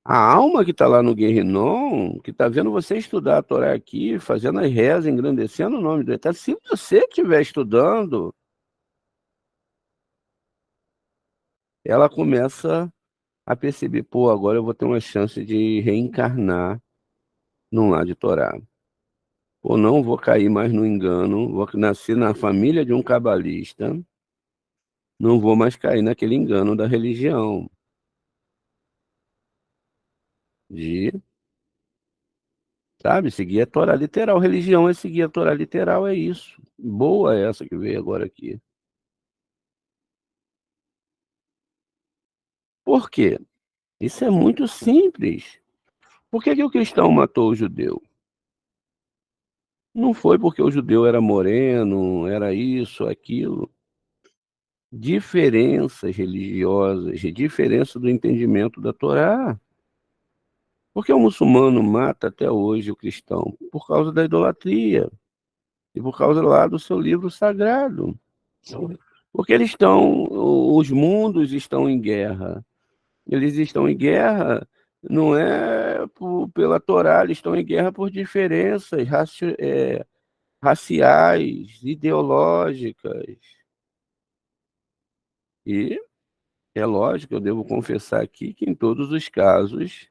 a alma que está lá no Guerrinom, que está vendo você estudar a Torá aqui, fazendo as rezas, engrandecendo o nome do Eterno, se você estiver estudando, ela começa a perceber, pô, agora eu vou ter uma chance de reencarnar num lar de Torá. Ou não vou cair mais no engano, vou nascer na família de um cabalista, não vou mais cair naquele engano da religião, de, sabe, seguir a Torá literal. Religião é seguir a Torá literal, é isso. Boa essa que veio agora aqui. Por quê? Isso é muito simples. Por que que o cristão matou o judeu? Não foi porque o judeu era moreno, era isso, aquilo. Diferenças religiosas, diferença do entendimento da Torá. Porque o muçulmano mata até hoje o cristão? Por causa da idolatria. e por causa lá do seu livro sagrado. Porque os mundos estão em guerra. Eles estão em guerra não é pela Torá, eles estão em guerra por diferenças raciais, ideológicas. E é lógico, eu devo confessar aqui que em todos os casos,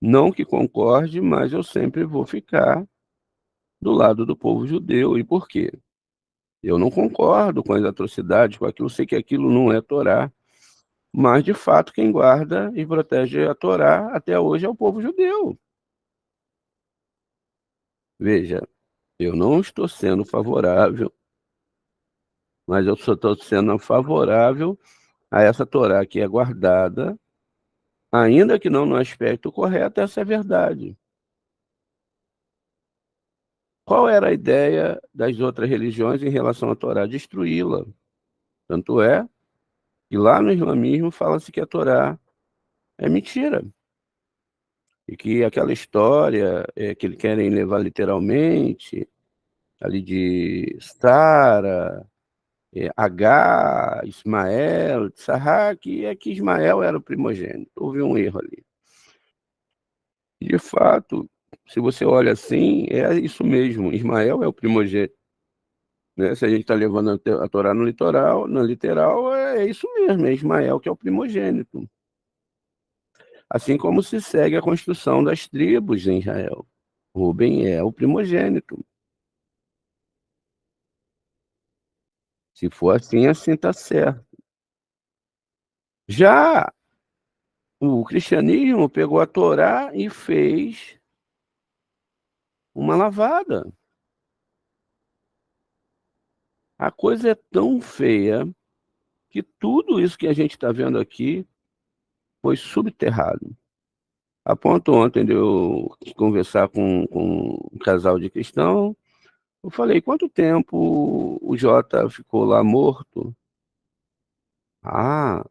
não que concorde, mas eu sempre vou ficar do lado do povo judeu. E por quê? Eu não concordo com as atrocidades, com aquilo, sei que aquilo não é Torá, mas de fato quem guarda e protege a Torá até hoje é o povo judeu. Veja, eu não estou sendo favorável, mas eu só estou sendo favorável a essa Torá que é guardada, ainda que não no aspecto correto, essa é a verdade. Qual era a ideia das outras religiões em relação à Torá? Destruí-la. Tanto é que lá no islamismo fala-se que a Torá é mentira. E que aquela história que eles querem levar literalmente, ali de Sara, H, Ismael, Sarra, que é que Ismael era o primogênito. Houve um erro ali. E, de fato, se você olha assim, é isso mesmo, Ismael é o primogênito. Né? Se a gente está levando a Torá no literal, é isso mesmo, é Ismael que é o primogênito. Assim como se segue a construção das tribos em Israel. Ruben é o primogênito. Se for assim está certo. Já o cristianismo pegou a Torá e fez uma lavada. A coisa é tão feia que tudo isso que a gente está vendo aqui foi subterrado. A ponto ontem de eu conversar com um casal de cristão, eu falei, quanto tempo o Jota ficou lá morto? Ah,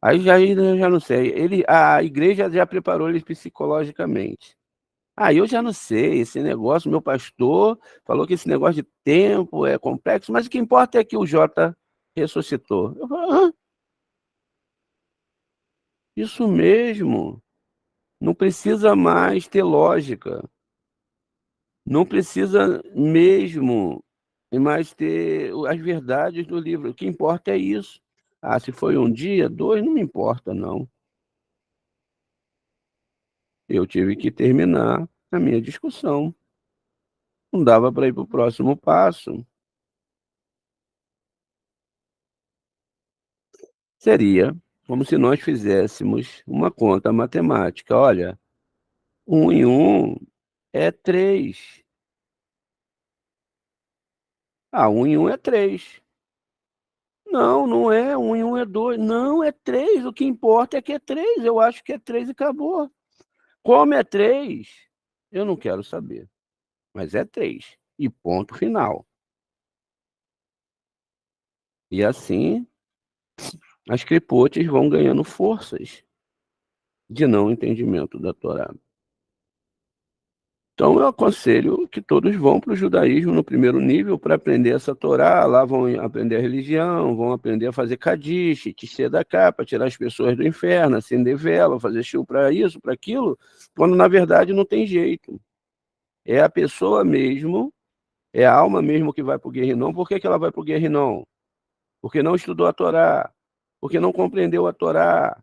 aí eu já não sei. A igreja já preparou ele psicologicamente. Eu já não sei, esse negócio, meu pastor falou que esse negócio de tempo é complexo, mas o que importa é que o Jota ressuscitou. Eu falo, isso mesmo, não precisa mais ter lógica, não precisa mesmo mais ter as verdades do livro, o que importa é isso. Se foi um dia, dois, não me importa não. Eu tive que terminar a minha discussão, não dava para ir para o próximo passo. Seria como se nós fizéssemos uma conta matemática. Olha, 1 em 1 é 3. 1 em 1 é 3. Não, não é 1 em 1 é 2. Não, é 3. O que importa é que é 3. Eu acho que é 3 e acabou. Como é 3? Eu não quero saber. Mas é 3. E ponto final. E assim, as clipotes vão ganhando forças de não entendimento da Torá. Então, eu aconselho que todos vão para o judaísmo no primeiro nível para aprender essa Torá. Lá vão aprender a religião, vão aprender a fazer kadish, tisser da capa, tirar as pessoas do inferno, acender vela, fazer shiur para isso, para aquilo, quando na verdade não tem jeito. É a pessoa mesmo, é a alma mesmo que vai para o Guerrinom. Por que ela vai para o Guerrinom? Porque não estudou a Torá, porque não compreendeu a Torá,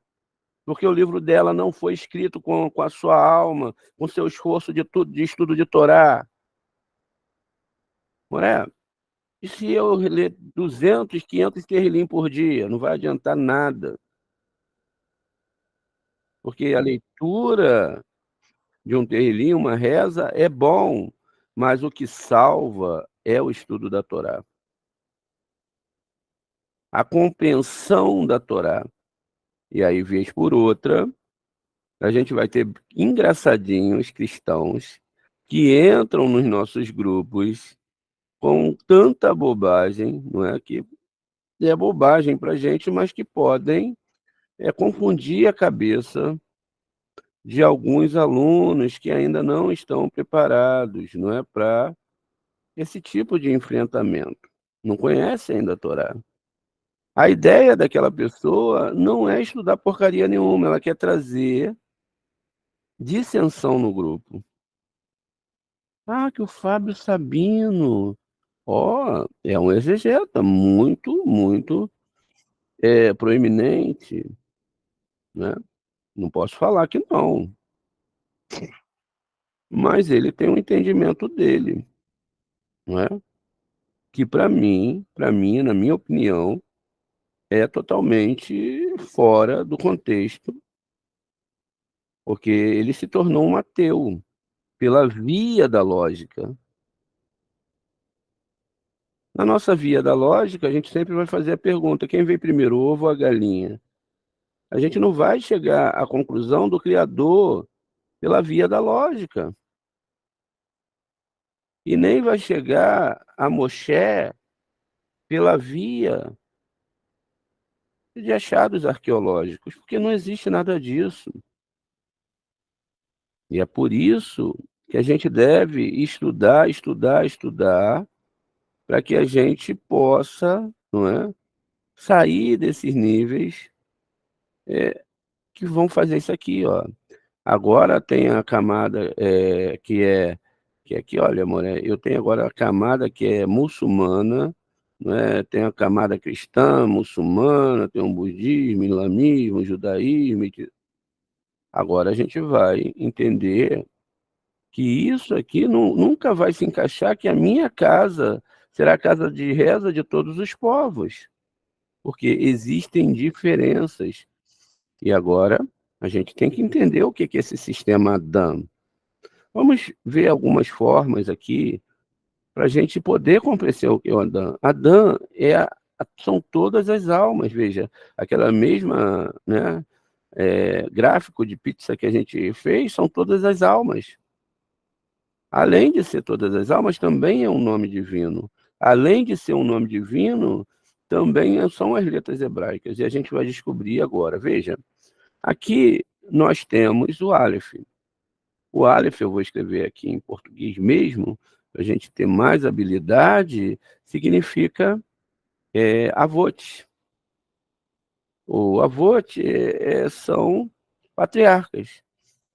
porque o livro dela não foi escrito com a sua alma, com seu esforço de estudo de Torá. Não é? E se eu ler 200, 500 terrilim por dia? Não vai adiantar nada. Porque a leitura de um terrilim, uma reza, é bom, mas o que salva é o estudo da Torá. A compreensão da Torá. E aí, vez por outra, a gente vai ter engraçadinhos cristãos que entram nos nossos grupos com tanta bobagem, não é? Que é bobagem para a gente, mas que podem confundir a cabeça de alguns alunos que ainda não estão preparados, não é, para esse tipo de enfrentamento, não conhece ainda a Torá. A ideia daquela pessoa não é estudar porcaria nenhuma, ela quer trazer dissensão no grupo. Ah, que o Fábio Sabino, ó, é um exegeta muito proeminente, né? Não posso falar que não, mas ele tem um entendimento dele, não é? Que para mim, na minha opinião, é totalmente fora do contexto, porque ele se tornou um ateu pela via da lógica. Na nossa via da lógica, a gente sempre vai fazer a pergunta: quem veio primeiro, o ovo ou a galinha? A gente não vai chegar à conclusão do Criador pela via da lógica, e nem vai chegar a Moshe pela via de achados arqueológicos, porque não existe nada disso. E é por isso que a gente deve estudar, para que a gente possa, não é, sair desses níveis que vão fazer isso aqui, ó. Agora tem a camada que é aqui, olha, amor, eu tenho agora a camada que é muçulmana, né? Tem a camada cristã, muçulmana, tem o budismo, islamismo, judaísmo. Agora a gente vai entender que isso aqui nunca vai se encaixar, que a minha casa será a casa de reza de todos os povos, porque existem diferenças. E agora a gente tem que entender o que é esse sistema Adam. Vamos ver algumas formas aqui para a gente poder compreender o que é o Adam. Adam são todas as almas, veja, aquela mesma, né, gráfico de pizza que a gente fez, são todas as almas. Além de ser todas as almas, também é um nome divino. Além de ser um nome divino, também são as letras hebraicas. E a gente vai descobrir agora. Veja, aqui nós temos o Aleph. O Aleph eu vou escrever aqui em português mesmo, para a gente ter mais habilidade, significa Avot. O Avot são patriarcas.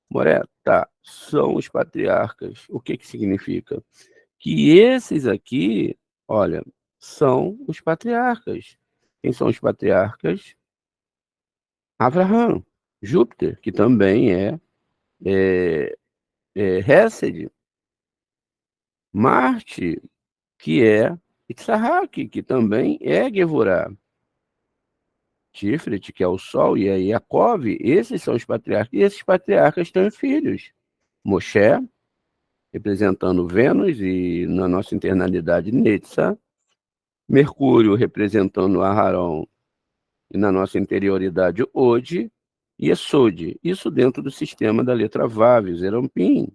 Moré, tá, são os patriarcas. O que que significa? Que esses aqui, olha, são os patriarcas. Quem são os patriarcas? Abraham, Júpiter, que também é Hesed, Marte, que é Itzhak, que também é Gevurah, Tiferet, que é o Sol, e aí Yaakov, esses são os patriarcas, e esses patriarcas têm filhos. Moshe, representando Vênus, e na nossa internalidade Netzah, Mercúrio representando Aharon, e na nossa interioridade Od, e Esod, isso dentro do sistema da letra Vav, Zerampim.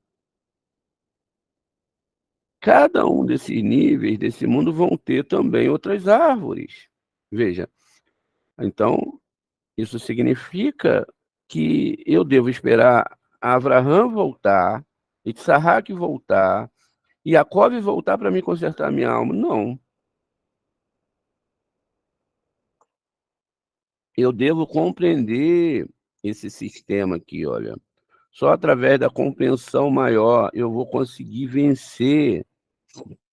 Cada um desses níveis desse mundo vão ter também outras árvores. Veja, então, isso significa que eu devo esperar Abraham voltar, Itzhak voltar, e Jacob voltar para me consertar a minha alma. Não. Eu devo compreender esse sistema aqui, olha. Só através da compreensão maior eu vou conseguir vencer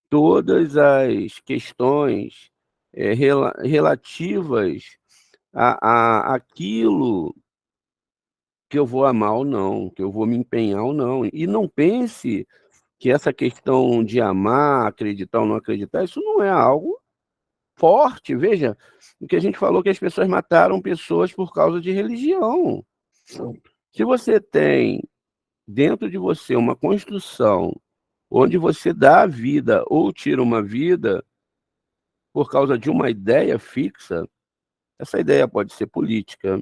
todas as questões relativas a aquilo que eu vou amar ou não, que eu vou me empenhar ou não. E não pense que essa questão de amar, acreditar ou não acreditar, isso não é algo forte. Veja, o que a gente falou, que as pessoas mataram pessoas por causa de religião. Se você tem dentro de você uma construção onde você dá a vida ou tira uma vida por causa de uma ideia fixa, essa ideia pode ser política,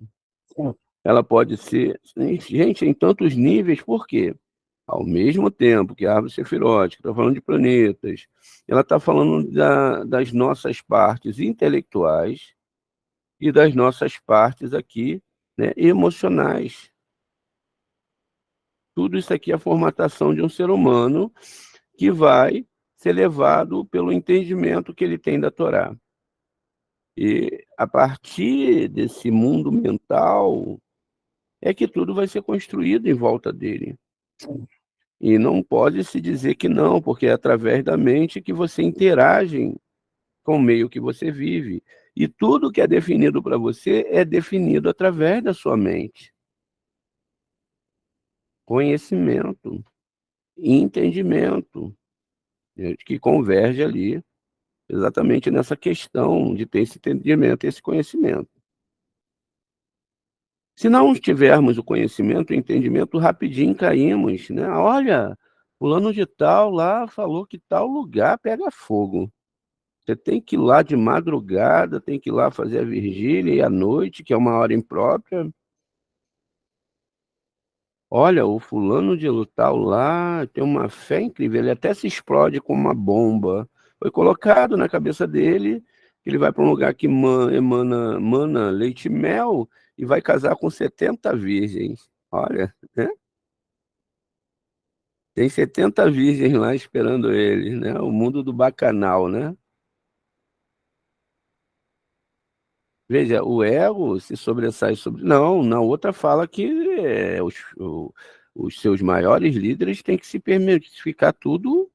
ela pode ser, gente, em tantos níveis. Por quê? Ao mesmo tempo que a árvore sefirótica está falando de planetas, ela está falando das nossas partes intelectuais e das nossas partes aqui, né, emocionais. Tudo isso aqui é a formatação de um ser humano que vai ser levado pelo entendimento que ele tem da Torá. E a partir desse mundo mental é que tudo vai ser construído em volta dele. E não pode se dizer que não, porque é através da mente que você interage com o meio que você vive. E tudo que é definido para você é definido através da sua mente. Conhecimento, entendimento, que converge ali exatamente nessa questão de ter esse entendimento e esse conhecimento. Se não tivermos o conhecimento, o entendimento, rapidinho caímos, né? Olha, fulano de tal lá falou que tal lugar pega fogo. Você tem que ir lá de madrugada, tem que ir lá fazer a vigília e à noite, que é uma hora imprópria. Olha, o fulano de tal lá tem uma fé incrível, ele até se explode com uma bomba. Foi colocado na cabeça dele que ele vai para um lugar que emana leite e mel e vai casar com 70 virgens. Olha, né? Tem 70 virgens lá esperando ele, né? O mundo do bacanal, né? Veja, o ego se sobressai sobre. Não, na outra fala que os seus maiores líderes têm que se permitir ficar tudo,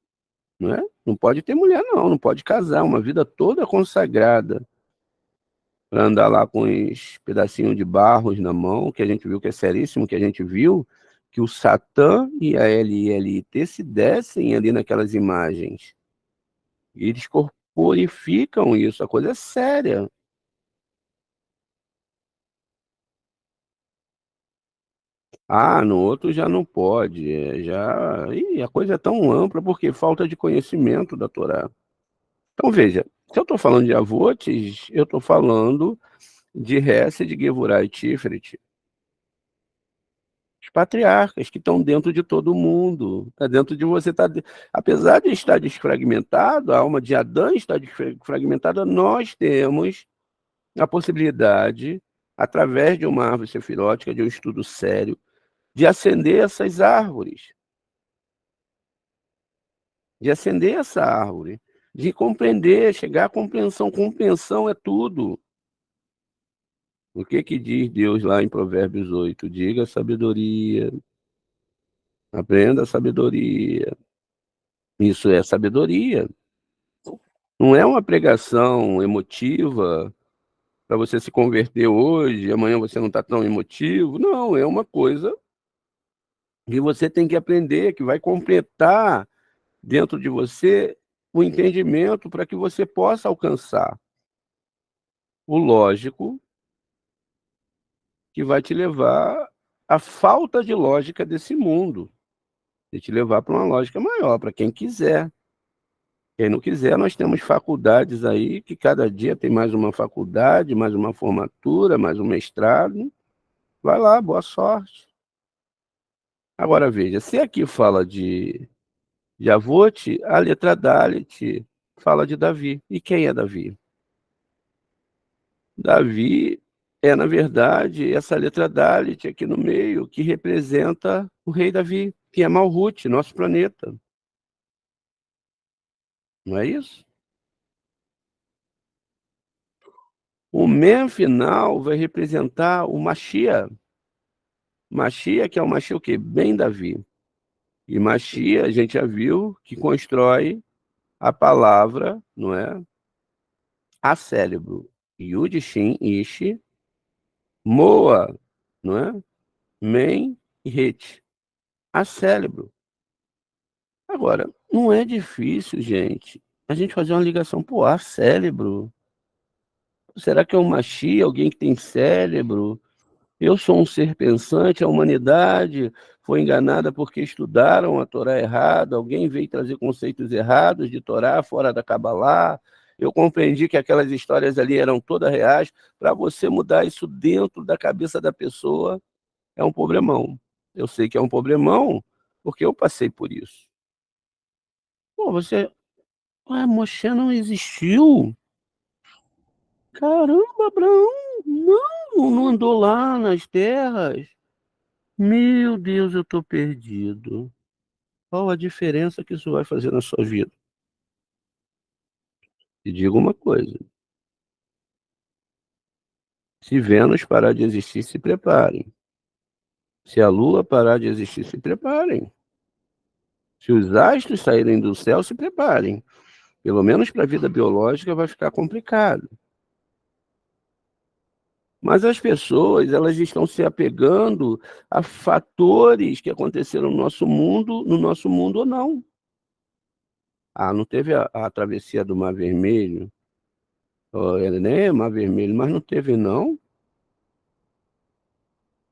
não é? Não pode ter mulher, não, não pode casar, uma vida toda consagrada para andar lá com os pedacinhos de barros na mão, que a gente viu que é seríssimo, que a gente viu que o Satã e a LILT se descem ali naquelas imagens. E eles corporificam isso, a coisa é séria. Ah, no outro já não pode, já. Ih, a coisa é tão ampla porque falta de conhecimento da Torá. Então veja, se eu estou falando de avotes, eu estou falando de Hesed, Gevurah e Tiferet, os patriarcas que estão dentro de todo mundo, está dentro de você, apesar de estar desfragmentado, a alma de Adão está desfragmentada, nós temos a possibilidade, através de uma árvore sefirótica, de um estudo sério, de acender essas árvores, de acender essa árvore, de compreender, chegar à compreensão. Compreensão é tudo. O que que diz Deus lá em Provérbios 8? Diga sabedoria, aprenda a sabedoria. Isso é sabedoria. Não é uma pregação emotiva para você se converter hoje, amanhã você não está tão emotivo. Não, é uma coisa que você tem que aprender, que vai completar dentro de você o entendimento para que você possa alcançar o lógico, que vai te levar à falta de lógica desse mundo, e te levar para uma lógica maior, para quem quiser. Quem não quiser, nós temos faculdades aí, que cada dia tem mais uma faculdade, mais uma formatura, mais um mestrado. Vai lá, boa sorte. Agora veja, se aqui fala de Avot, a letra Dalet fala de Davi. E quem é Davi? Davi é, na verdade, essa letra Dalet aqui no meio, que representa o rei Davi, que é Malhut, nosso planeta. Não é isso? O Mem final vai representar o Mashiach. Mashiach, que é o Mashiach o quê? Bem Davi. E Mashiach, a gente já viu que constrói a palavra, não é? A cérebro. Yud, Shin, Ishi, Moa, não é? Men e Het. A cérebro. Agora, não é difícil, gente, a gente fazer uma ligação, pô, a cérebro. Será que é um Mashiach, alguém que tem cérebro? Eu sou um ser pensante, a humanidade foi enganada porque estudaram a Torá errada, alguém veio trazer conceitos errados de Torá fora da Cabalá. Eu compreendi que aquelas histórias ali eram todas reais. Para você mudar isso dentro da cabeça da pessoa, é um problemão. Eu sei que é um problemão porque eu passei por isso. Pô, você... Ah, Moshe não existiu? Caramba, Abraão, não andou lá nas terras. Meu Deus, eu estou perdido. Qual a diferença que isso vai fazer na sua vida? E digo uma coisa: se Vênus parar de existir, se preparem. Se a Lua parar de existir, se preparem. Se os astros saírem do céu, se preparem. Pelo menos para a vida biológica vai ficar complicado. Mas as pessoas, elas estão se apegando a fatores que aconteceram no nosso mundo ou não. Ah, não teve a travessia do Mar Vermelho, né, Mar Vermelho, mas não teve não?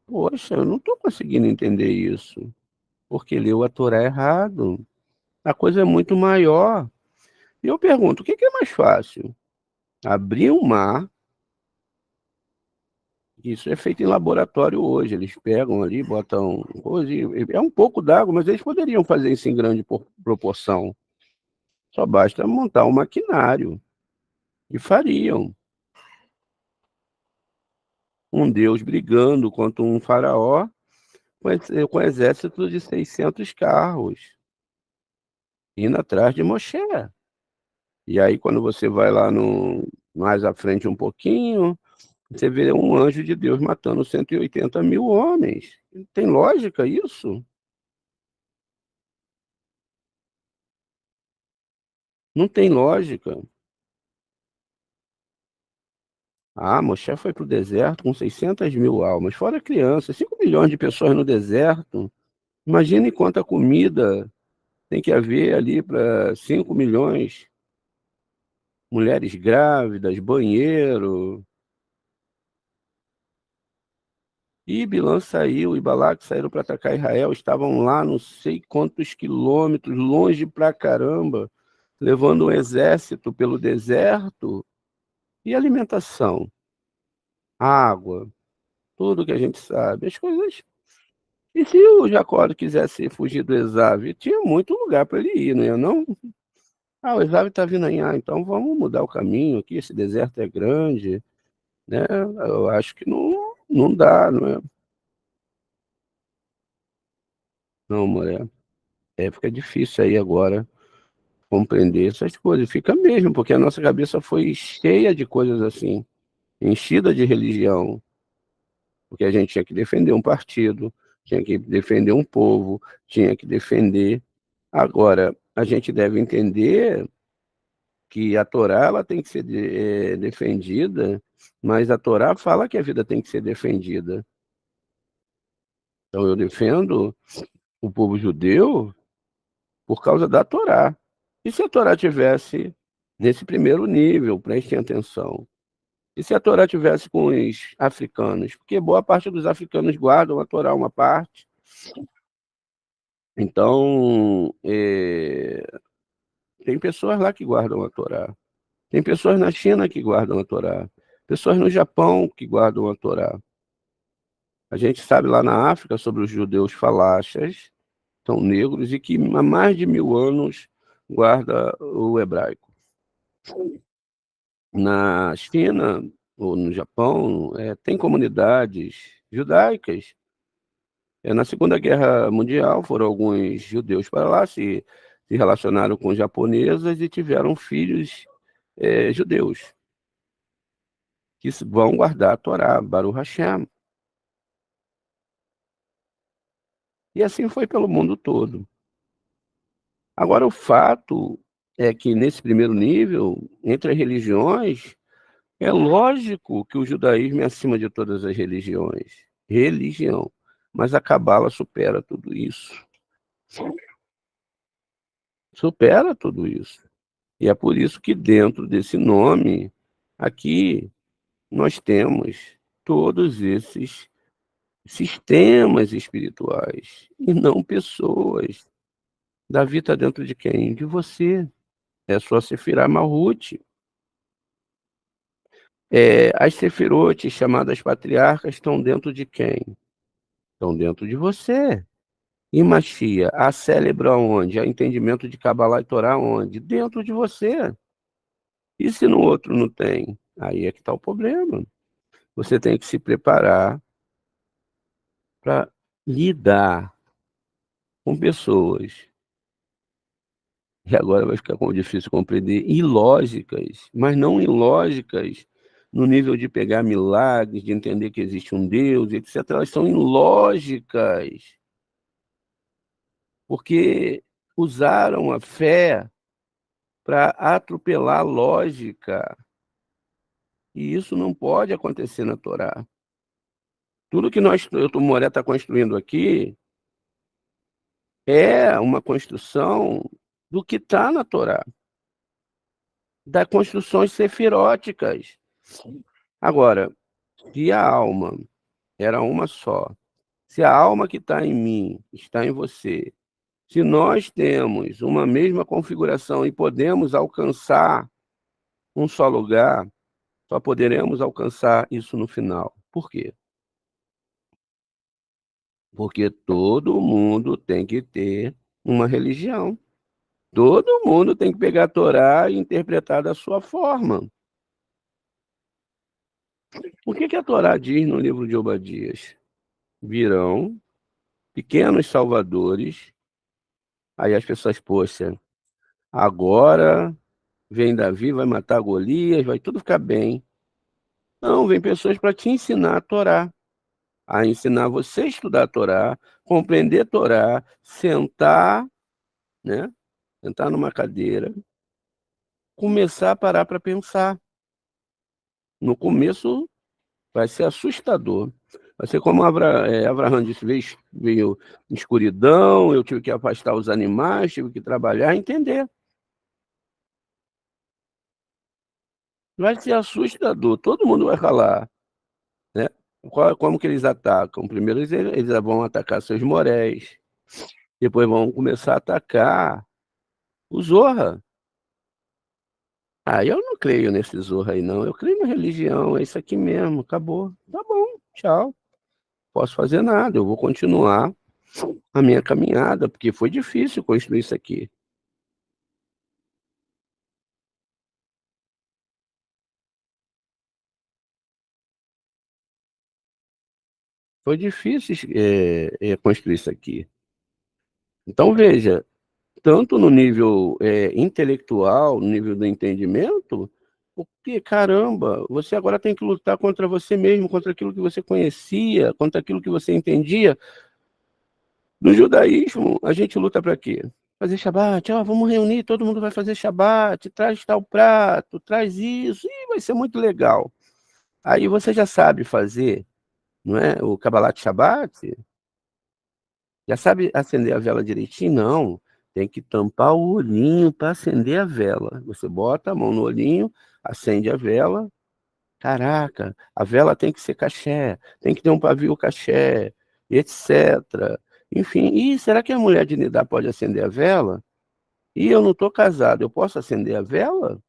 Poxa, eu não estou conseguindo entender isso, porque leu a Torá errado. A coisa é muito maior. E eu pergunto, o que que é mais fácil? Abrir um mar, isso é feito em laboratório hoje, eles pegam ali, botam coisa, é um pouco d'água, mas eles poderiam fazer isso em grande proporção. Só basta montar um maquinário, e fariam. Um deus brigando contra um faraó com exército de 600 carros, indo atrás de Moshe. E aí, quando você vai lá mais à frente um pouquinho, você vê um anjo de Deus matando 180 mil homens. Tem lógica isso? Não tem lógica. Ah, Moshe foi para o deserto com 600 mil almas, fora crianças, 5 milhões de pessoas no deserto. Imagine quanta comida tem que haver ali para 5 milhões, mulheres grávidas, banheiro. E Bilã saiu, e Balaque saíram para atacar Israel, estavam lá não sei quantos quilômetros, longe pra caramba, levando um exército pelo deserto. E alimentação, água, tudo que a gente sabe, as coisas. E se o Jacó quisesse fugir do Esav, tinha muito lugar para ele ir, não ia não? Ah, o Esav está vindo aí, então vamos mudar o caminho aqui, esse deserto é grande, né? Eu acho que não dá, não é? Não, mulher. Fica difícil aí agora compreender essas coisas. Fica mesmo, porque a nossa cabeça foi cheia de coisas assim, enchida de religião, porque a gente tinha que defender um partido, tinha que defender um povo, tinha que defender. Agora, a gente deve entender que a Torá ela tem que ser defendida, mas a Torá fala que a vida tem que ser defendida. Então eu defendo o povo judeu por causa da Torá. E se a Torá tivesse nesse primeiro nível, prestem atenção. E se a Torá tivesse com os africanos? Porque boa parte dos africanos guardam a Torá uma parte. Então, tem pessoas lá que guardam a Torá. Tem pessoas na China que guardam a Torá. Pessoas no Japão que guardam a Torá. A gente sabe lá na África sobre os judeus falachas, são negros e que há mais de 1000 anos guarda o hebraico. Na China ou no Japão, tem comunidades judaicas. Na Segunda Guerra Mundial foram alguns judeus para lá, se relacionaram com japonesas e tiveram filhos judeus, que vão guardar a Torá, Baruch Hashem. E assim foi pelo mundo todo. Agora, o fato é que, nesse primeiro nível, entre as religiões, é lógico que o judaísmo é acima de todas as religiões. Religião. Mas a Cabala supera tudo isso. Supera tudo isso. E é por isso que, dentro desse nome, aqui, nós temos todos esses sistemas espirituais e não pessoas. Davi está dentro de quem? De você. É só Sefirah Malhut. As Sefirotes, chamadas patriarcas, estão dentro de quem? Estão dentro de você. E Machia, a célebre aonde? A entendimento de Kabbalah e Torá onde? Dentro de você. E se no outro não tem? Aí é que está o problema. Você tem que se preparar para lidar com pessoas E agora vai ficar como difícil compreender, ilógicas, mas não ilógicas no nível de pegar milagres, de entender que existe um Deus, etc. Elas são ilógicas, porque usaram a fé para atropelar a lógica, e isso não pode acontecer na Torá. Tudo que o Moré está construindo aqui é uma construção do que está na Torá, das construções sefiróticas. Agora, se a alma era uma só, se a alma que está em mim está em você, se nós temos uma mesma configuração e podemos alcançar um só lugar, só poderemos alcançar isso no final. Por quê? Porque todo mundo tem que ter uma religião. Todo mundo tem que pegar a Torá e interpretar da sua forma. O que a Torá diz no livro de Obadias? Virão pequenos salvadores. Aí as pessoas, poxa, agora vem Davi, vai matar Golias, vai tudo ficar bem. Não, vem pessoas para te ensinar a Torá, a ensinar você a estudar a Torá, compreender a Torá, sentar, né? Sentar numa cadeira, começar a parar para pensar. No começo vai ser assustador. Vai ser como Abraão disse, veio escuridão, eu tive que afastar os animais, tive que trabalhar, entender. Vai ser assustador, todo mundo vai falar, né? Como que eles atacam? Primeiro eles vão atacar seus moréis, depois vão começar a atacar o Zorra. Eu não creio nesse Zorra aí, não. Eu creio na religião, é isso aqui mesmo, acabou. Tá bom, tchau. Posso fazer nada, eu vou continuar a minha caminhada, porque foi difícil construir isso aqui. Foi difícil construir isso aqui. Então, veja, tanto no nível intelectual, no nível do entendimento, porque, caramba, você agora tem que lutar contra você mesmo, contra aquilo que você conhecia, contra aquilo que você entendia. No judaísmo, a gente luta para quê? Fazer Shabat, vamos reunir, todo mundo vai fazer Shabat, traz tal prato, traz isso, e vai ser muito legal. Aí você já sabe fazer, não é? O Kabbalat Shabbat, já sabe acender a vela direitinho? Não, tem que tampar o olhinho para acender a vela. Você bota a mão no olhinho, acende a vela. Caraca, a vela tem que ser caché, tem que ter um pavio caché, etc. Enfim, e será que a mulher de Nidá pode acender a vela? E eu não estou casado, eu posso acender a vela?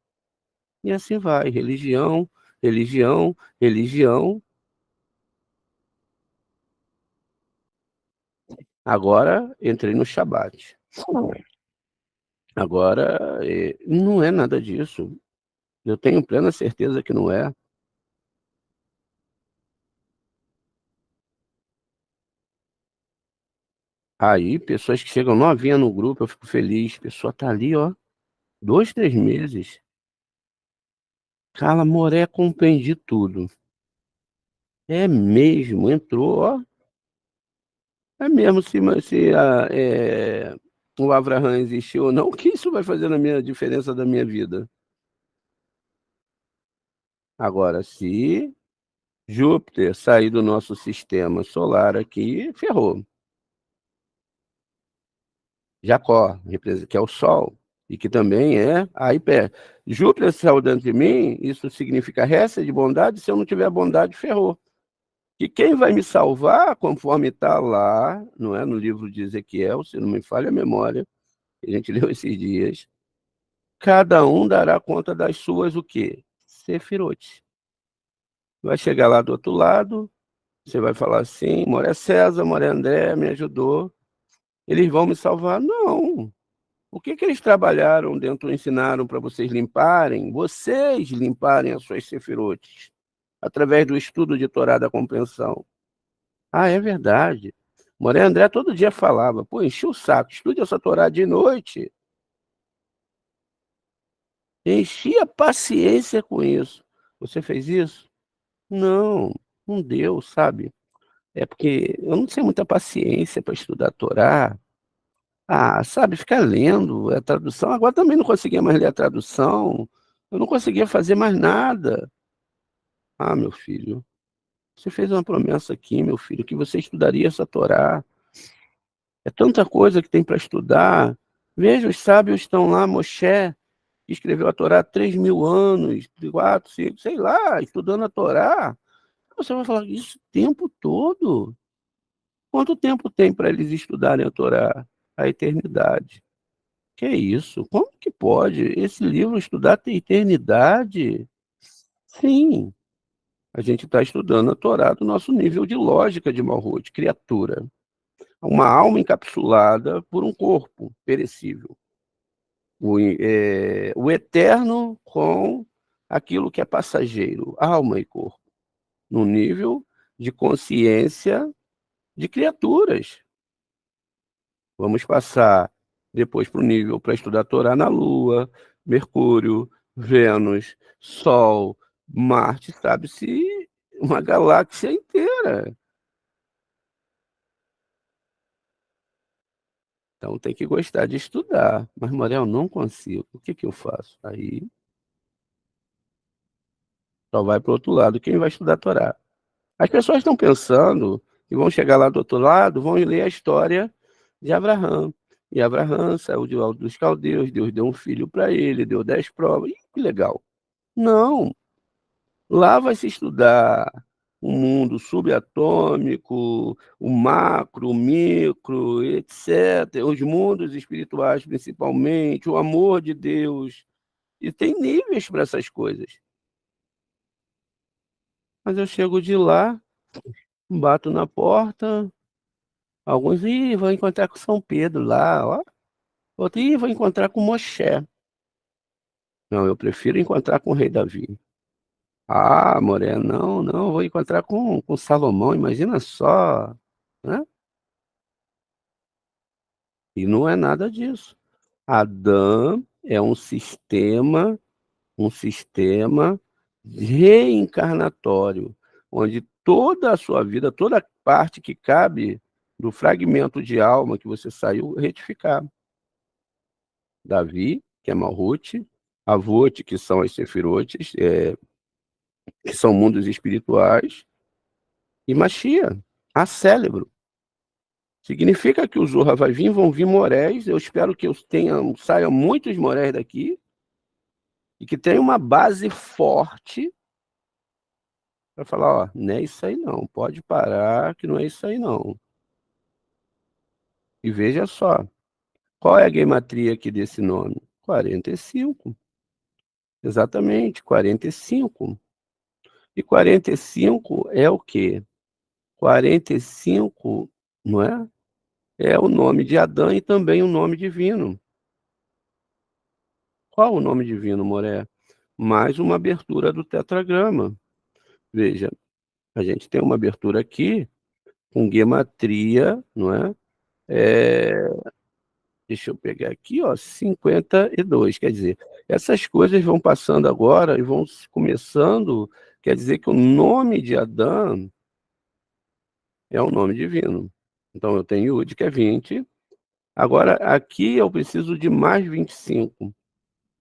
E assim vai, religião, religião, religião. Agora entrei no Shabat. Agora, não é nada disso. Eu tenho plena certeza que não é. Aí, pessoas que chegam novinha no grupo, eu fico feliz. A pessoa tá ali, ó, 2, 3 meses. Cala, Moré, compreendi tudo. É mesmo, entrou, ó. É mesmo, se o Abraham existiu ou não, o que isso vai fazer na minha diferença da minha vida? Agora, se Júpiter sair do nosso sistema solar aqui, ferrou. Jacó, que é o Sol, e que também é a Hiper. Júpiter saiu dentro de mim, isso significa resta de bondade, se eu não tiver bondade, ferrou. E quem vai me salvar, conforme está lá, não é, no livro de Ezequiel, se não me falha a memória, que a gente leu esses dias, cada um dará conta das suas o quê? Sefirotes. Vai chegar lá do outro lado, você vai falar assim, Moré César, Moré André, me ajudou, eles vão me salvar? Não. O que eles trabalharam dentro, ensinaram para vocês limparem as suas sefirotes, através do estudo de Torá da compreensão. É verdade. Moré André todo dia falava, pô, enchi o saco, estude essa Torá de noite. Enchi a paciência com isso. Você fez isso? Não, não deu, sabe. É porque eu não tenho muita paciência para estudar a Torá. Ah, sabe, ficar lendo a tradução, agora também não conseguia mais ler a tradução, eu não conseguia fazer mais nada. Ah, meu filho, você fez uma promessa aqui, meu filho, que você estudaria essa Torá. É tanta coisa que tem para estudar. Veja, os sábios estão lá, Moshe, que escreveu a Torá há 3.000 anos, 4, 5, sei lá, estudando a Torá. Você vai falar isso o tempo todo? Quanto tempo tem para eles estudarem a Torá? A eternidade. Que isso? Como que pode esse livro estudar a eternidade? Sim, a gente está estudando a Torá do nosso nível de lógica de Malhut, criatura. Uma alma encapsulada por um corpo perecível. O eterno com aquilo que é passageiro, alma e corpo, no nível de consciência de criaturas. Vamos passar depois para o nível para estudar a Torá na Lua, Mercúrio, Vênus, Sol, Marte, sabe-se uma galáxia inteira. Então tem que gostar de estudar. Mas, Morel, não consigo. O que que eu faço? Aí só vai para o outro lado. Quem vai estudar a Torá? As pessoas estão pensando que vão chegar lá do outro lado, vão ler a história de Abraão. E Abraão saiu dos caldeus, Deus deu um filho para ele, deu 10 provas. Ih, que legal. Não, lá vai se estudar o mundo subatômico, o macro, o micro, etc., os mundos espirituais principalmente, o amor de Deus. E tem níveis para essas coisas. Mas eu chego de lá, bato na porta, alguns, vou encontrar com São Pedro lá, ó. Outro, vou encontrar com Moshe. Não, eu prefiro encontrar com o rei Davi. Ah, Moré, não, não, vou encontrar com Salomão, imagina só, né? E não é nada disso. Adão é um sistema reencarnatório, onde toda a sua vida, toda a parte que cabe do fragmento de alma que você saiu, retificar. Davi, que é Malhut, Avot, que são as Sefirotes, que são mundos espirituais, e Machia, a cérebro. Significa que o Zorra vai vir, vão vir Morés. Eu espero que saiam muitos Morés daqui e que tenha uma base forte para falar, ó, não é isso aí não, pode parar que não é isso aí não. E veja só, qual é a gematria aqui desse nome? 45. Exatamente, 45. E 45 é o quê? 45, não é? É o nome de Adão e também o nome divino. Qual o nome divino, Moré? Mais uma abertura do tetragrama. Veja, a gente tem uma abertura aqui com gematria, não é? É, deixa eu pegar aqui, ó, 52. Quer dizer, essas coisas vão passando agora e vão começando, quer dizer que o nome de Adão é o nome divino. Então eu tenho Yud, que é 20. Agora, aqui eu preciso de mais 25.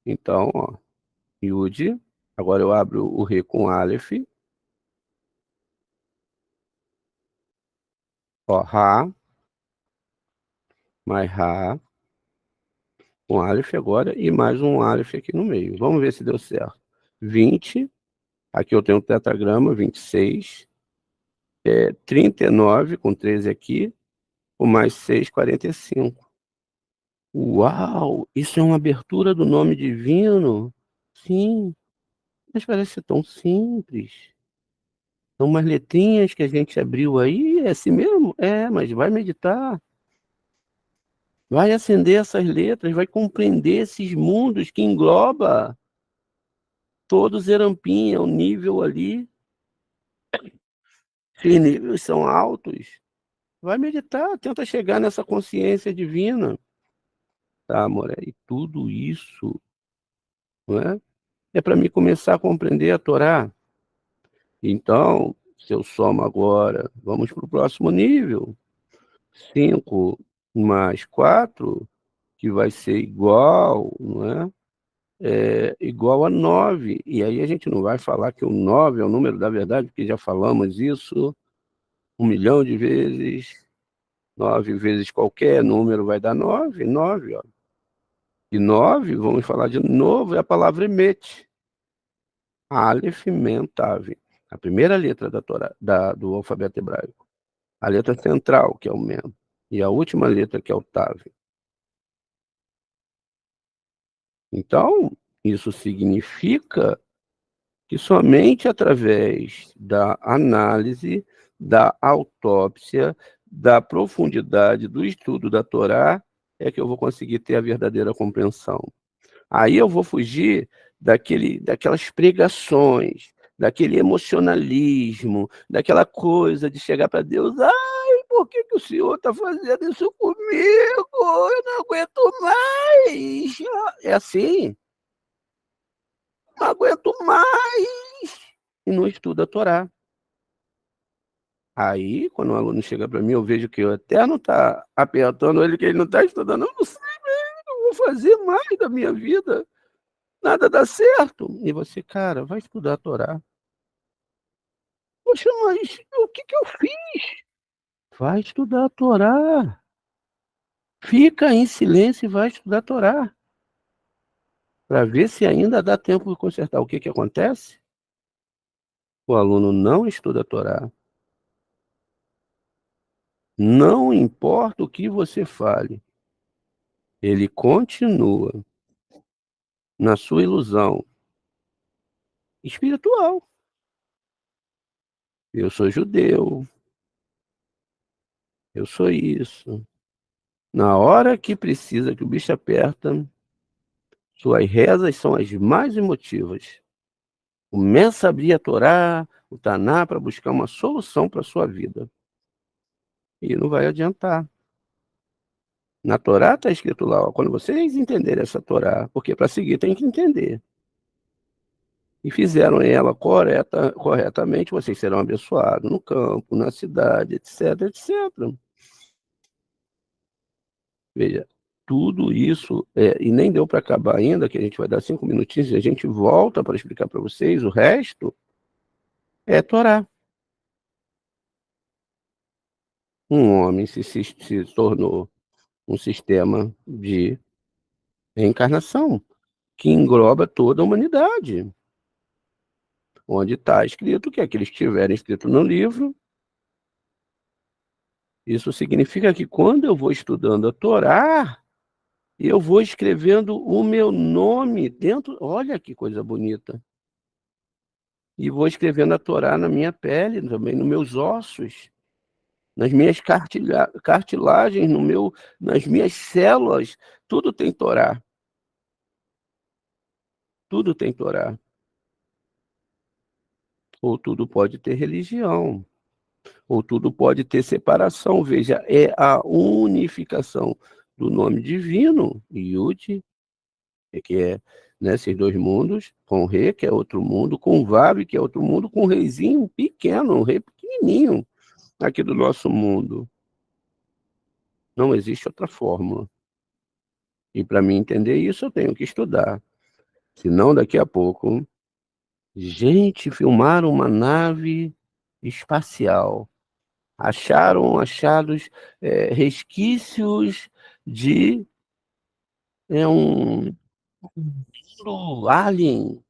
Então, ó, Yud, agora eu abro o Re com Aleph, ó, Ra, mais Ra, um Aleph agora e mais um Aleph aqui no meio. Vamos ver se deu certo. 20, aqui eu tenho o tetragrama, 26, 39 com 13 aqui, com mais 6, 45. Uau, isso é uma abertura do nome divino? Sim, mas parece tão simples. São umas letrinhas que a gente abriu aí, é assim mesmo? É, mas vai meditar. Vai acender essas letras, vai compreender esses mundos que engloba todos Zerampim, é um nível ali, esses níveis são altos. Vai meditar, tenta chegar nessa consciência divina. Tá, amor? E tudo isso não é? É para mim começar a compreender a Torá. Então, se eu somo agora, vamos para o próximo nível, 5 mais 4, que vai ser igual, não é? Igual a 9. E aí a gente não vai falar que o 9 é o número da verdade, porque já falamos isso 1 milhão de vezes. 9 vezes qualquer número vai dar 9, 9, ó. E 9, vamos falar de novo, é a palavra emet. Aleph, Mem, Tav. A primeira letra da Torá, do alfabeto hebraico. A letra central, que é o Mem. E a última letra, que é o Tav. Então, isso significa que somente através da análise, da autópsia, da profundidade do estudo da Torá, é que eu vou conseguir ter a verdadeira compreensão. Aí eu vou fugir daquelas pregações, daquele emocionalismo, daquela coisa de chegar para Deus, ai, por que que o Senhor está fazendo isso comigo? Eu não aguento mais. É assim, não aguento mais. E não estuda a Torá. Aí, quando o aluno chega para mim, eu vejo que o Eterno está apertando ele, que ele não está estudando. Eu não sei mesmo, eu vou fazer mais da minha vida. Nada dá certo. E você, cara, vai estudar a Torá. Poxa, mas o que que eu fiz? Vai estudar a Torá. Fica em silêncio e vai estudar a Torá. Para ver se ainda dá tempo de consertar. O que que acontece? O aluno não estuda a Torá. Não importa o que você fale, ele continua na sua ilusão espiritual. Eu sou judeu, eu sou isso. Na hora que precisa, que o bicho aperta, suas rezas são as mais emotivas. Começa a abrir a Torá, o Taná, para buscar uma solução para a sua vida. E não vai adiantar. Na Torá está escrito lá, ó, quando vocês entenderem essa Torá, porque para seguir tem que entender. E fizeram ela corretamente, vocês serão abençoados no campo, na cidade, etc, etc. Veja, tudo isso, e nem deu para acabar ainda, que a gente vai dar 5 minutinhos e a gente volta para explicar para vocês, o resto é Torá. Um homem se tornou um sistema de reencarnação que engloba toda a humanidade, onde está escrito que aqueles que estiverem escrito no livro, isso significa que quando eu vou estudando a Torá, eu vou escrevendo o meu nome dentro, olha que coisa bonita, e vou escrevendo a Torá na minha pele, também nos meus ossos, nas minhas cartilagens, nas minhas células, tudo tem Torá, tudo tem Torá. Ou tudo pode ter religião, ou tudo pode ter separação. Veja, é a unificação do nome divino, Yud, que é, né, esses dois mundos, com Re, que é outro mundo, com Vav, que é outro mundo, com um reizinho pequeno, um rei pequenininho, aqui do nosso mundo. Não existe outra fórmula. E para mim entender isso, eu tenho que estudar. Senão, daqui a pouco, gente, filmaram uma nave espacial. Achados resquícios de um mundo alien.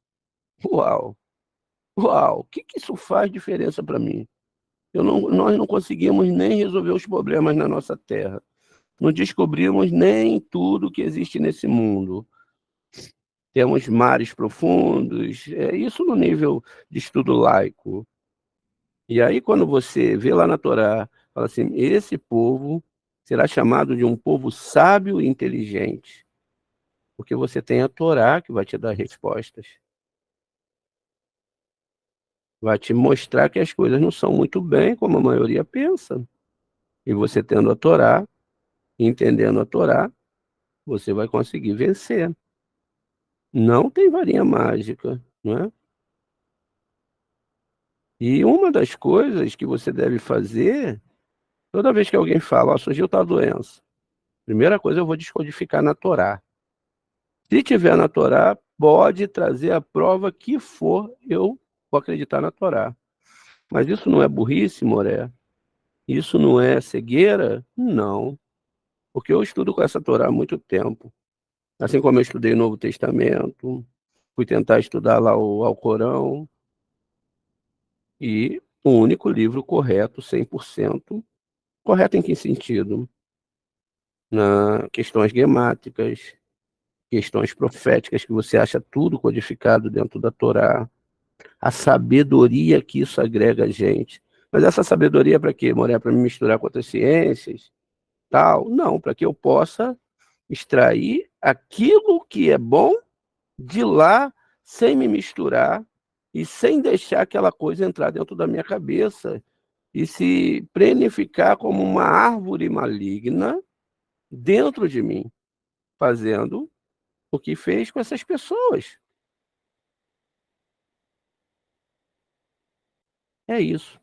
Uau, uau, o que que isso faz diferença para mim? Nós não conseguimos nem resolver os problemas na nossa Terra. Não descobrimos nem tudo que existe nesse mundo. Temos mares profundos, isso no nível de estudo laico. E aí, quando você vê lá na Torá, fala assim: esse povo será chamado de um povo sábio e inteligente, porque você tem a Torá que vai te dar respostas, vai te mostrar que as coisas não são muito bem como a maioria pensa. E você tendo a Torá, entendendo a Torá, você vai conseguir vencer. Não tem varinha mágica, não é? E uma das coisas que você deve fazer, toda vez que alguém fala: "Ó, surgiu tal doença", primeira coisa eu vou descodificar na Torá. Se tiver na Torá, pode trazer a prova que for, eu vou acreditar na Torá. Mas isso não é burrice, Moré? Isso não é cegueira? Não, porque eu estudo com essa Torá há muito tempo. Assim como eu estudei o Novo Testamento, fui tentar estudar lá o Alcorão, e o único livro correto, 100%, correto em que sentido? Na questões gemátricas, questões proféticas, que você acha tudo codificado dentro da Torá, a sabedoria que isso agrega a gente. Mas essa sabedoria é para quê, Moré? Para me misturar com outras ciências, tal? Não, para que eu possa extrair aquilo que é bom de lá, sem me misturar e sem deixar aquela coisa entrar dentro da minha cabeça e se plenificar como uma árvore maligna dentro de mim, fazendo o que fez com essas pessoas. É isso.